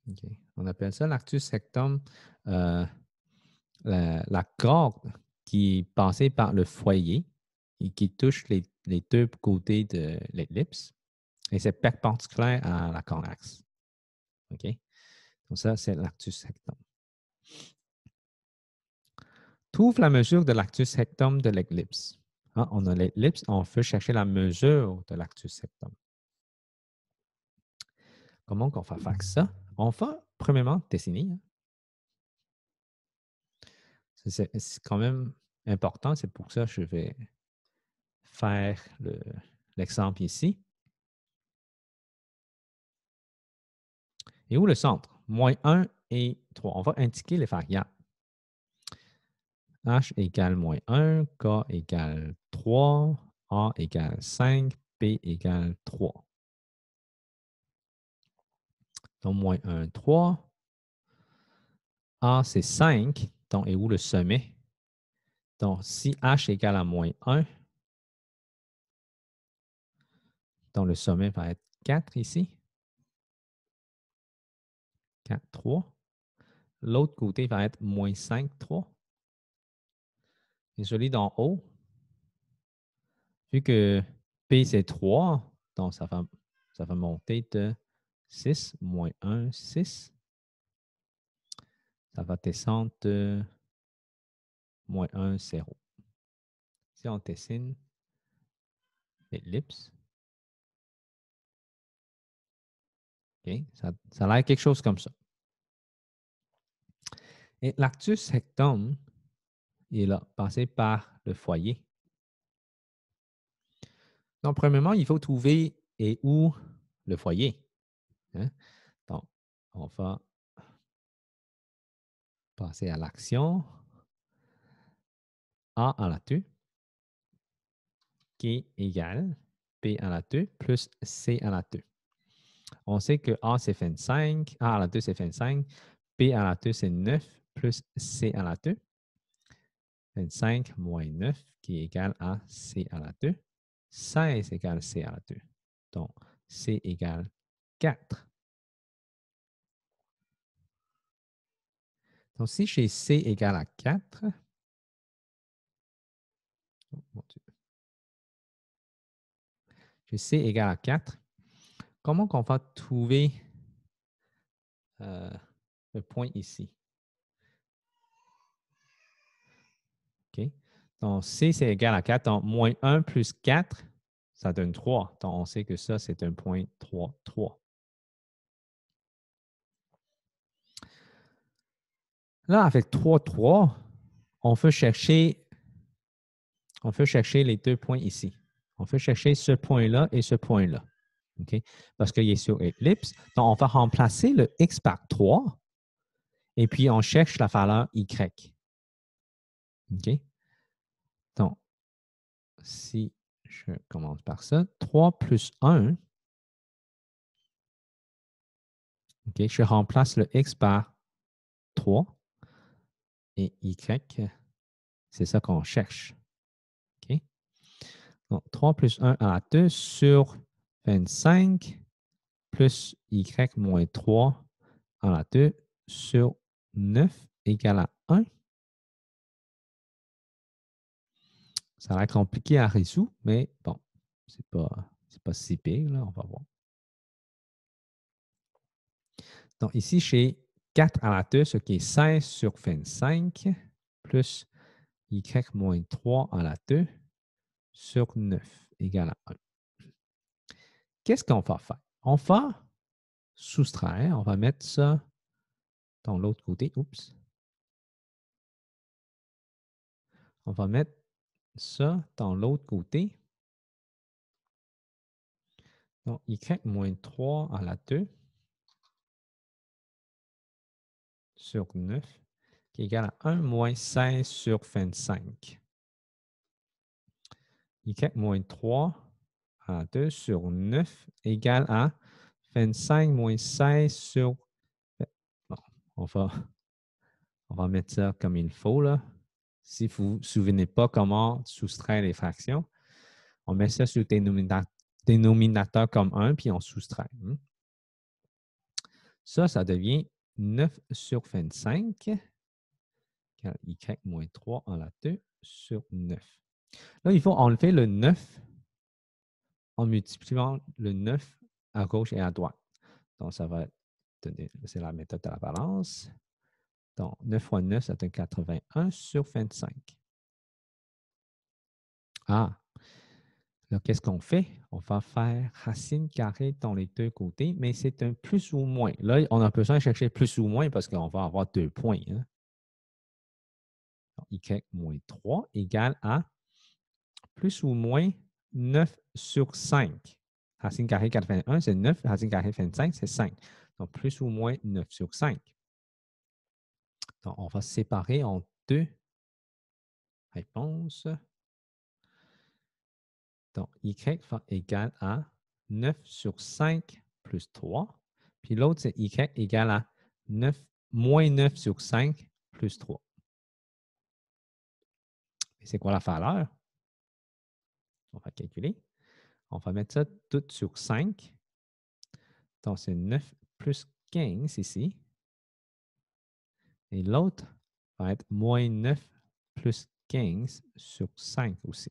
Okay. On appelle ça l'actus sectum, la corde qui est passée par le foyer et qui touche les deux côtés de l'éclipse. Et c'est perpendiculaire à la convexe. OK? Donc ça, c'est l'actus sectum. Trouve la mesure de l'actus sectum de l'éclipse. Ah, on a l'éclipse, on veut chercher la mesure de l'actus sectum. Comment on va faire ça? On va premièrement dessiner. Hein. C'est quand même important, c'est pour ça que je vais faire l'exemple ici. Et où le centre? Moins 1 et 3. On va indiquer les variables. H égale moins 1, K égale 3, A égale 5, P égale 3. Donc, moins 1, 3. A, c'est 5. Donc, et où le sommet? Donc, si H égale à moins 1, donc le sommet va être 4 ici. 4, 3. L'autre côté va être moins 5, 3. Et je lis d'en haut. Vu que P, c'est 3, donc ça va monter de 6, moins 1, 6. Ça va descendre de moins 1, 0. Si on dessine l'ellipse, okay, ça a l'air quelque chose comme ça. Et l'actus sectum est là, passé par le foyer. Donc, premièrement, il faut trouver et où le foyer. Hein? Donc, on va passer à l'action. A à la 2 qui est égal P à la 2 plus C à la 2. On sait que A, c'est 25, A à la 2, c'est 25, P à la 2, c'est 9, plus C à la 2. 25 moins 9 qui est égal à C à la 2. 16 égale C à la 2. Donc, C égale 4. Donc, si j'ai C égale à 4, oh, mon Dieu. J'ai C égale à 4, comment on va trouver le point ici? OK. Donc, C, c'est égal à 4. Donc, moins 1 plus 4, ça donne 3. Donc, on sait que ça, c'est un point 3, 3. Là, avec 3, 3, on veut chercher les deux points ici. On veut chercher ce point-là et ce point-là. OK? Parce qu'il est sur Ellipse. Donc, on va remplacer le X par 3 et puis on cherche la valeur Y. OK? Donc, si je commence par ça, 3 plus 1, OK, je remplace le X par 3 et Y, c'est ça qu'on cherche. OK? Donc, 3 plus 1 à 2 sur 25 plus Y moins 3 à la 2 sur 9 égale à 1. Ça a l'air compliqué à résoudre, mais bon, c'est pas si pire, là, on va voir. Donc, ici, j'ai 4 à la 2, ce qui est 16 sur 25, plus Y moins 3 à la 2 sur 9 égale à 1. Qu'est-ce qu'on va faire? On va soustraire, on va mettre ça dans l'autre côté. Oups. On va mettre ça dans l'autre côté. Donc, y moins 3 à la 2 sur 9 qui est égal à 1 moins 16 sur 25. Y moins 3 à 2 sur 9 égale à 25 moins 16 sur... Bon, on va mettre ça comme il faut, là. Si vous ne vous souvenez pas comment soustraire les fractions, on met ça sur le dénominateur comme 1, puis on soustrait. Ça devient 9 sur 25, car y moins 3 en la 2 sur 9. Là, il faut enlever le 9 en multipliant le 9 à gauche et à droite. Donc, ça va donner, c'est la méthode de la balance. Donc, 9 fois 9, ça donne 81 sur 25. Ah, là, qu'est-ce qu'on fait? On va faire racine carrée dans les deux côtés, mais c'est un plus ou moins. Là, on a besoin de chercher plus ou moins parce qu'on va avoir 2 points. Hein? Donc, y moins 3 égale à plus ou moins 9 sur 5. Racine carrée 81, c'est 9. Racine carrée 25, c'est 5. Donc, plus ou moins 9 sur 5. Donc, on va séparer en deux réponses. Donc, y va égal à 9 sur 5 plus 3. Puis l'autre, c'est y égal à 9, moins 9 sur 5 plus 3. Et c'est quoi la valeur? On va calculer. On va mettre ça tout sur 5. Donc, c'est 9 plus 15 ici. Et l'autre va être moins 9 plus 15 sur 5 aussi.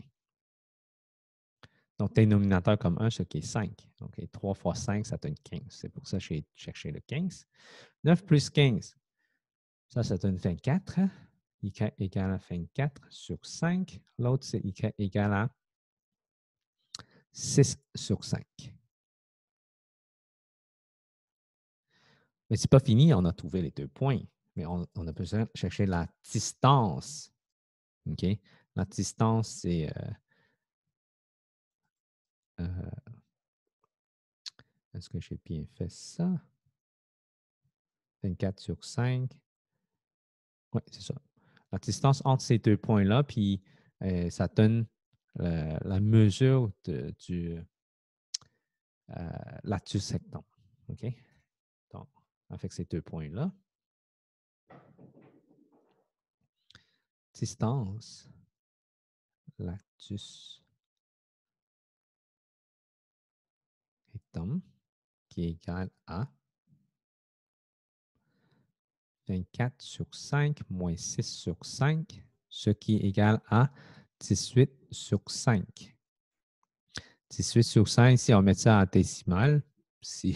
Donc, dénominateur comme 1, ce qui est 5. Donc, 3 fois 5, ça donne 15. C'est pour ça que j'ai cherché le 15. 9 plus 15, ça donne 24. Y égale à 24 sur 5. L'autre, c'est y égale à 6 sur 5. Mais ce n'est pas fini, on a trouvé les 2 points. Mais on a besoin de chercher la distance. OK? La distance, c'est... est-ce que j'ai bien fait ça? 24 sur 5. Oui, c'est ça. La distance entre ces 2 points-là, puis ça donne la mesure du latus sectum. OK? Donc, avec ces 2 points-là, distance latus rectum qui est égal à 24 sur 5 moins 6 sur 5, ce qui est égal à 18 sur 5. 18 sur 5, si on met ça en décimale, si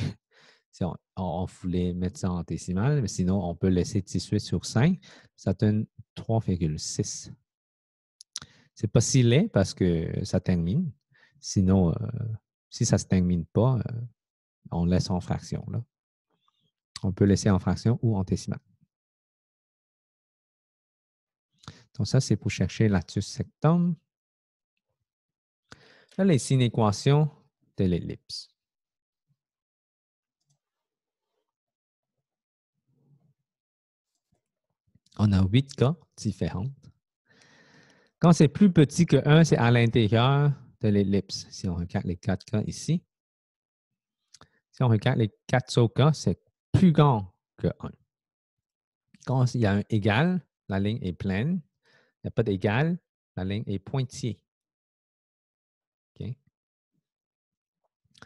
on voulait mettre ça en décimale, mais sinon, on peut laisser 18 sur 5, ça donne 3,6. C'est pas si laid parce que ça termine. Sinon, si ça ne se termine pas, on laisse en fraction. Là. On peut laisser en fraction ou en décimale. Donc, ça, c'est pour chercher latus sectum. Là, les inéquations de l'ellipse. On a 8 cas différents. Quand c'est plus petit que 1, c'est à l'intérieur de l'ellipse. Si on regarde les 4 cas ici, si on regarde les 4 autres cas, c'est plus grand que 1. Quand il y a un égal, la ligne est pleine. Il n'y a pas d'égal, la ligne est pointillée. Okay?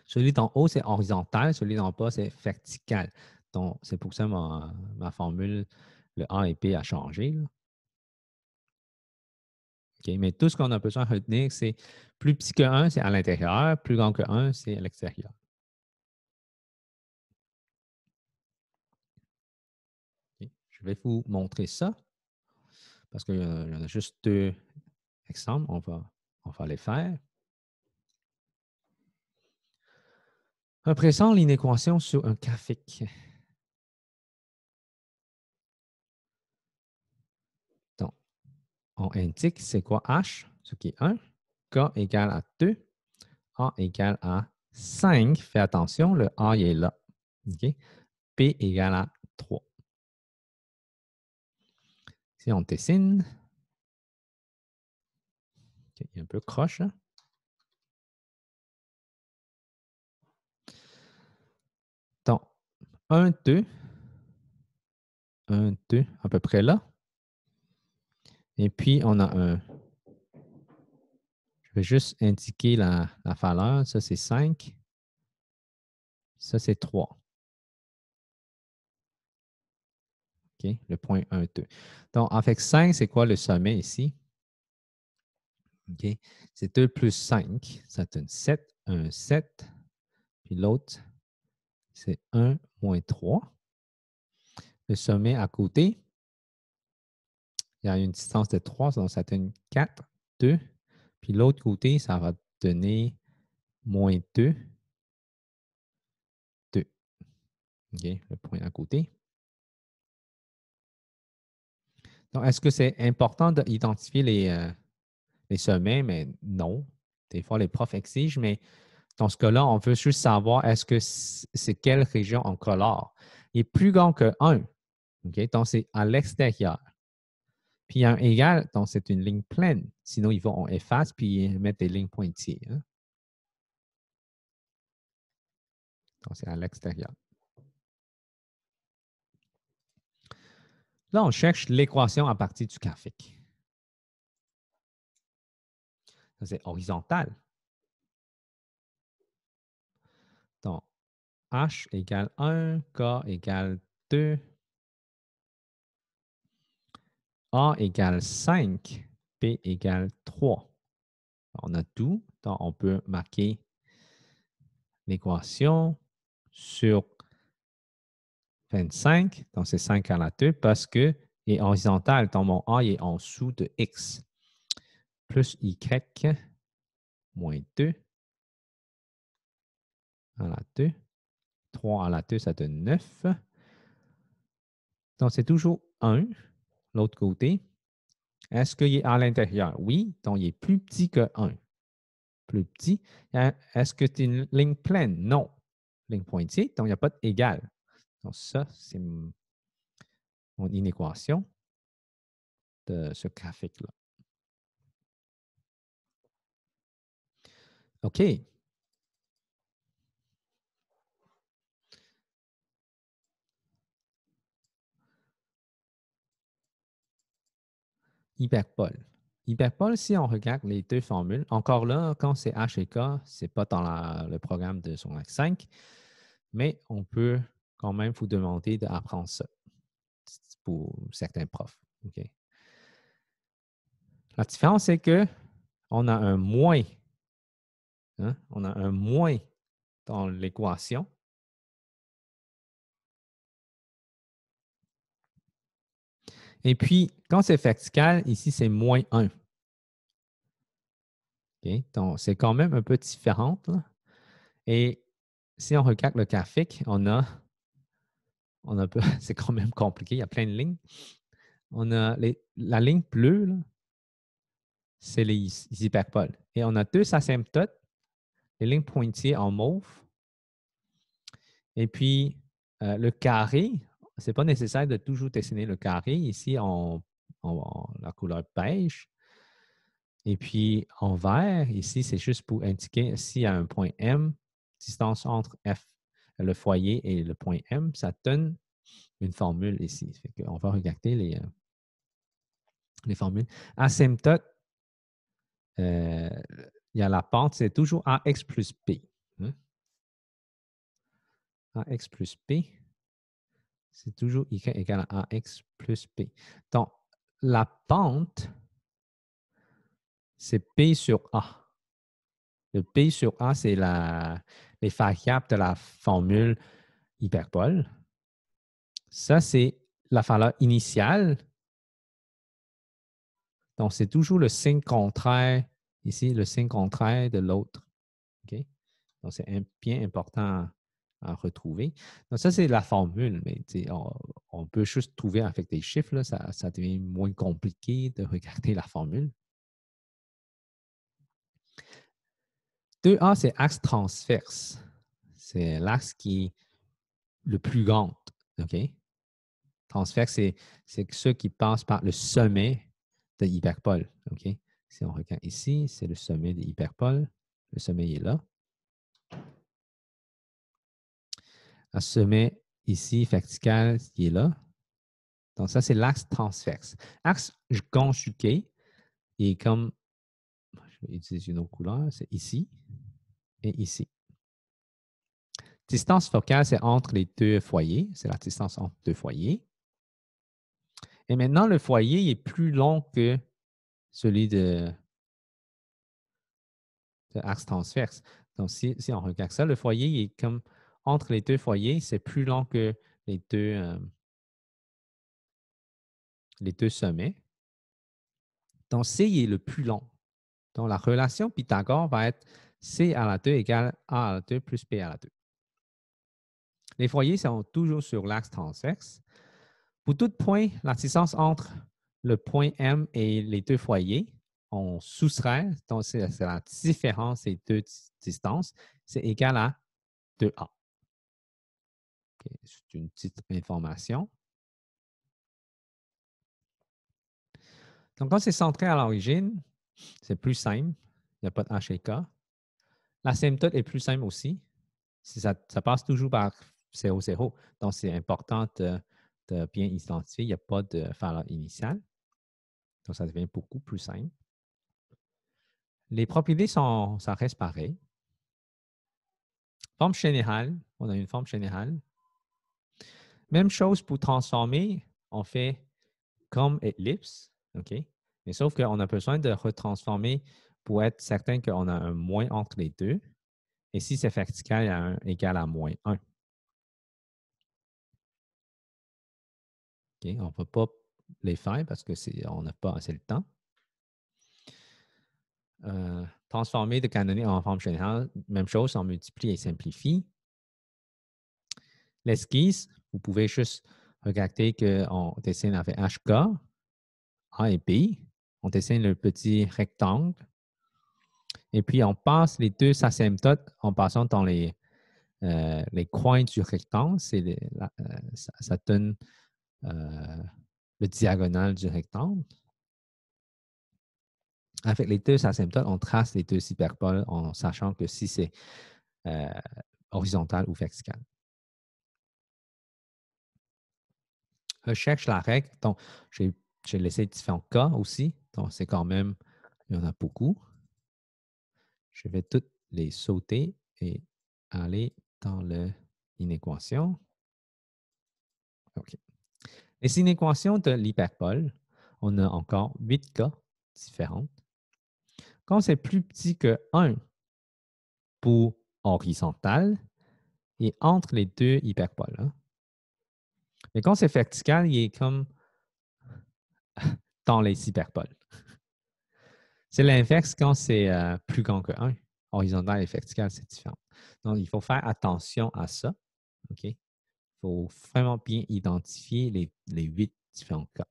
Celui d'en haut, c'est horizontal. Celui d'en bas, c'est vertical. Donc, c'est pour ça que ma formule, le A et B a changé. Là. Okay? Mais tout ce qu'on a besoin de retenir, c'est plus petit que 1, c'est à l'intérieur. Plus grand que 1, c'est à l'extérieur. Okay? Je vais vous montrer ça parce qu'il y en a juste 2 exemples. On va les faire. Représente l'inéquation sur un graphique. Donc, on indique c'est quoi H, ce qui est 1, K égale à 2, A égale à 5, fais attention, le A il est là. OK? P égale à 3. Si on dessine, okay, il est un peu croche. Hein? Donc, 1, 2, 1, 2, à peu près là. Et puis, on a un. Je vais juste indiquer la valeur. Ça, c'est 5. Ça, c'est 3. OK? Le point 1, 2. Donc, avec 5, c'est quoi le sommet ici? OK? C'est 2 plus 5. Ça donne 7. 1, 7. Puis l'autre, c'est 1 moins 3. Le sommet à côté, il y a une distance de 3, donc ça donne 4, 2. Puis l'autre côté, ça va donner moins 2, 2. OK? Le point à côté. Donc, est-ce que c'est important d'identifier les sommets? Mais non. Des fois, les profs exigent, mais dans ce cas-là, on veut juste savoir est-ce que c'est quelle région en colore. Il est plus grand que 1. OK? Donc, c'est à l'extérieur. Puis, il y a un égal, donc c'est une ligne pleine. Sinon, ils vont en efface puis mettre des lignes pointillées. Hein? Donc, c'est à l'extérieur. Là, on cherche l'équation à partir du graphique. Ça, c'est horizontal. Donc, H égale 1, K égale 2, A égale 5, P égale 3. On a tout. Donc, on peut marquer l'équation sur 25. Donc, c'est 5 à la 2 parce que est horizontal. Donc, mon A est en dessous de X. Plus Y moins 2 à la 2. 3 à la 2, ça donne 9. Donc, c'est toujours 1. L'autre côté. Est-ce qu'il est à l'intérieur? Oui. Donc, il est plus petit que 1. Plus petit. Est-ce que c'est une ligne pleine? Non. Ligne pointillée, donc il n'y a pas d'égal. Donc, ça, c'est mon inéquation de ce graphique-là. OK. Hyperbole. Hyperbole, si on regarde les deux formules, encore là, quand c'est H et K, ce n'est pas dans le programme de son acte 5, mais on peut quand même vous demander d'apprendre ça pour certains profs. Okay. La différence, c'est qu'on a un moins. Hein? On a un moins dans l'équation. Et puis, quand c'est vertical, ici, c'est moins 1. Okay? Donc, c'est quand même un peu différent. Là. Et si on regarde le graphique, c'est quand même compliqué, il y a plein de lignes. On a la ligne bleue, c'est les hyperboles. Et on a deux asymptotes, les lignes pointillées en mauve. Et puis, le carré, ce n'est pas nécessaire de toujours dessiner le carré. Ici, en la couleur beige. Et puis, en vert, ici, c'est juste pour indiquer s'il y a un point M, distance entre F, le foyer et le point M, ça donne une formule ici. On va regarder les formules. Asymptote, il y a la pente, c'est toujours AX plus P. Hein? AX plus P, c'est toujours Y égale à AX plus P. Donc, la pente, c'est P sur A. Le P sur A, c'est les variables de la formule hyperbole. Ça, c'est la valeur initiale. Donc, c'est toujours le signe contraire, ici, le signe contraire de l'autre. Okay? Donc, c'est bien important à retrouver. Donc, ça, c'est la formule, mais on peut juste trouver avec des chiffres, là, ça devient moins compliqué de regarder la formule. 2A, c'est axe transverse. C'est l'axe qui est le plus grand. OK? Transverse, c'est ceux qui passent par le sommet de l'hyperpole. OK? Si on regarde ici, c'est le sommet de l'hyperpole. Le sommet est là. Un sommet ici, vertical, qui est là. Donc, ça, c'est l'axe transverse. Axe conjugué est comme, je vais utiliser une autre couleur, c'est ici et ici. Distance focale, c'est entre les deux foyers. C'est la distance entre deux foyers. Et maintenant, le foyer est plus long que celui de axe transverse. Donc, si on regarde ça, le foyer est comme entre les deux foyers, c'est plus long que les deux sommets. Donc, C est le plus long. Donc, la relation Pythagore va être C à la 2 égale A à la 2 plus P à la 2. Les foyers sont toujours sur l'axe transverse. Pour tout point, la distance entre le point M et les deux foyers, on soustrait, donc c'est la différence des deux distances, c'est égal à 2A. Okay, c'est une petite information. Donc, quand c'est centré à l'origine, c'est plus simple. Il n'y a pas de H et K. L'asymptote est plus simple aussi. Ça passe toujours par 0, 0. Donc, c'est important de bien identifier. Il n'y a pas de valeur initiale. Donc, ça devient beaucoup plus simple. Les propriétés ça reste pareil. Forme générale, on a une forme générale. Même chose pour transformer, on fait comme ellipse, OK? Mais sauf qu'on a besoin de retransformer pour être certain qu'on a un moins entre les deux. Et si c'est vertical, il y a un égal à moins 1. OK? On ne peut pas les faire parce qu'on n'a pas assez de temps. Transformer de canonique en forme générale, même chose, on multiplie et simplifie. L'esquisse, vous pouvez juste regarder qu'on dessine avec HK, A et B. On dessine le petit rectangle. Et puis, on passe les deux asymptotes en passant dans les coins du rectangle. Ça donne le diagonale du rectangle. Avec les deux asymptotes, on trace les deux hyperboles en sachant que si c'est horizontal ou vertical. Recherche la règle. Donc, j'ai laissé différents cas aussi. Donc, c'est quand même, il y en a beaucoup. Je vais toutes les sauter et aller dans l'inéquation. OK. Les inéquations de l'hyperbole, on a encore 8 cas différents. Quand c'est plus petit que 1 pour horizontal et entre les deux hyperboles. Hein. Mais quand c'est vertical, il est comme dans les hyperboles. C'est l'inverse quand c'est plus grand que 1. Horizontal et vertical, c'est différent. Donc, il faut faire attention à ça. OK? Il faut vraiment bien identifier les 8 différents cas.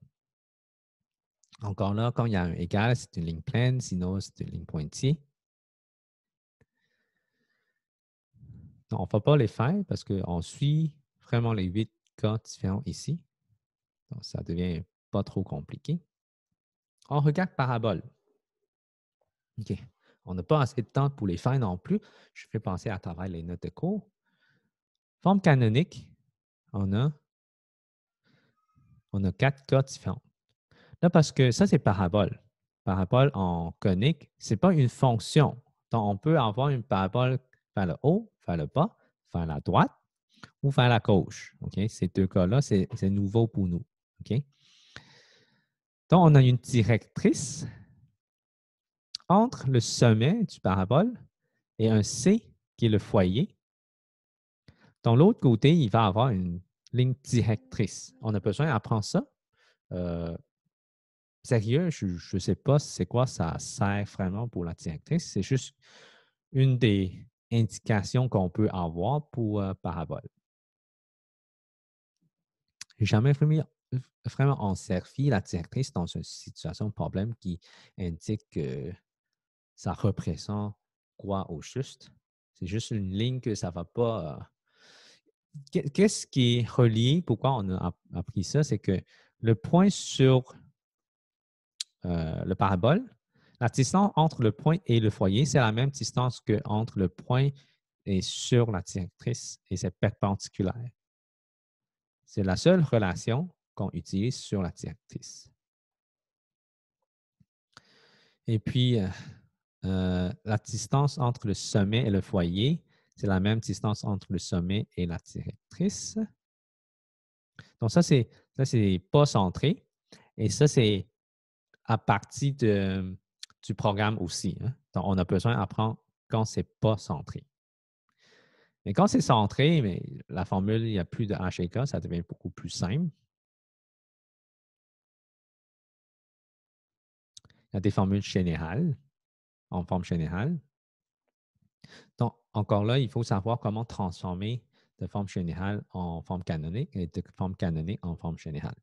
Encore là, quand il y a un égal, c'est une ligne pleine, sinon c'est une ligne pointillée. Donc, on ne va pas les faire parce qu'on suit vraiment les 8 cas différents ici. Donc, ça devient pas trop compliqué. On regarde parabole. OK. On n'a pas assez de temps pour les faire non plus. Je fais penser à travers les notes de cours. Forme canonique, on a 4 cas différents. Là, parce que ça, c'est parabole. Parabole en conique, ce n'est pas une fonction. Donc, on peut avoir une parabole vers le haut, vers le bas, vers la droite ou vers la gauche. Okay? Ces deux cas-là, c'est nouveau pour nous. Okay? Donc, on a une directrice entre le sommet du parabole et un C qui est le foyer. Dans l'autre côté, il va avoir une ligne directrice. On a besoin d'apprendre ça. Sérieux, je ne sais pas c'est quoi ça sert vraiment pour la directrice. C'est juste une des indications qu'on peut avoir pour parabole. Je n'ai jamais vraiment en servi la directrice dans une situation de problème qui indique que ça représente quoi au juste. C'est juste une ligne que ça ne va pas. Qu'est-ce qui est relié? Pourquoi on a appris ça? C'est que le point sur le parabole, la distance entre le point et le foyer, c'est la même distance qu'entre le point et sur la directrice et c'est perpendiculaire. C'est la seule relation qu'on utilise sur la directrice. Et puis, la distance entre le sommet et le foyer, c'est la même distance entre le sommet et la directrice. Donc, ça, c'est pas centré. Et ça, c'est à partir du programme aussi. Hein. Donc, on a besoin d'apprendre quand c'est pas centré. Mais quand c'est centré, mais la formule, il n'y a plus de H et K, ça devient beaucoup plus simple. Il y a des formules générales, en forme générale. Donc, encore là, il faut savoir comment transformer de forme générale en forme canonique et de forme canonique en forme générale.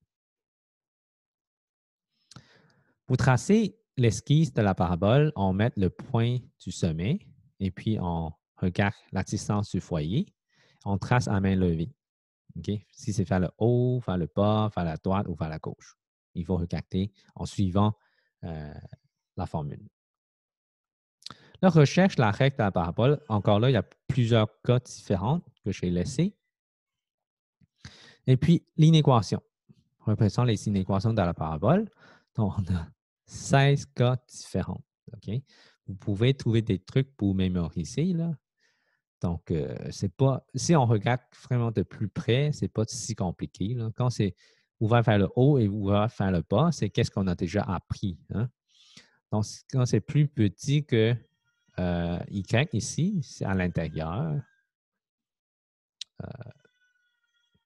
Pour tracer l'esquisse de la parabole, on met le point du sommet et puis on regarde la distance du foyer. On trace à main levée. Okay? Si c'est vers le haut, vers le bas, vers la droite ou vers la gauche. Il faut regarder en suivant la formule. Là, recherche la règle de la parabole. Encore là, il y a plusieurs cas différents que j'ai laissés. Et puis, l'inéquation. Représente les inéquations de la parabole. Donc, on a 16 cas différents. Okay? Vous pouvez trouver des trucs pour mémoriser. Là. Donc, c'est pas. Si on regarde vraiment de plus près, ce n'est pas si compliqué. Là. Quand c'est ouvert vers le haut et ouvert vers le bas, c'est qu'est-ce qu'on a déjà appris. Hein? Donc, quand c'est plus petit que Y ici, c'est à l'intérieur.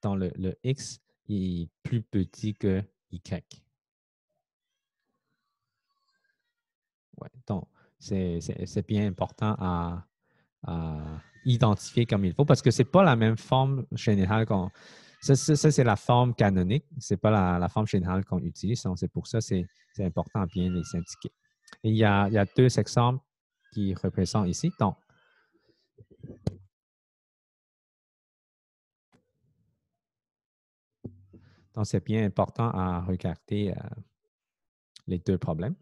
Donc, le X est plus petit que Y. Ouais, donc, c'est bien important à identifier comme il faut parce que ce n'est pas la même forme générale qu'on. Ça, c'est la forme canonique, ce n'est pas la forme générale qu'on utilise. Donc, c'est pour ça que c'est important à bien les indiquer. Et il y a deux exemples qui représentent ici. Donc c'est bien important à regarder les deux problèmes.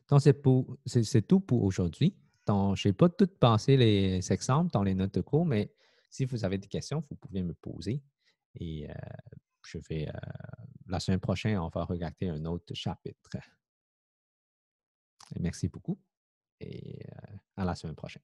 Donc, c'est tout pour aujourd'hui. Donc, je n'ai pas tout passé les exemples dans les notes de cours, mais si vous avez des questions, vous pouvez me poser. Et la semaine prochaine, on va regarder un autre chapitre. Et merci beaucoup et à la semaine prochaine.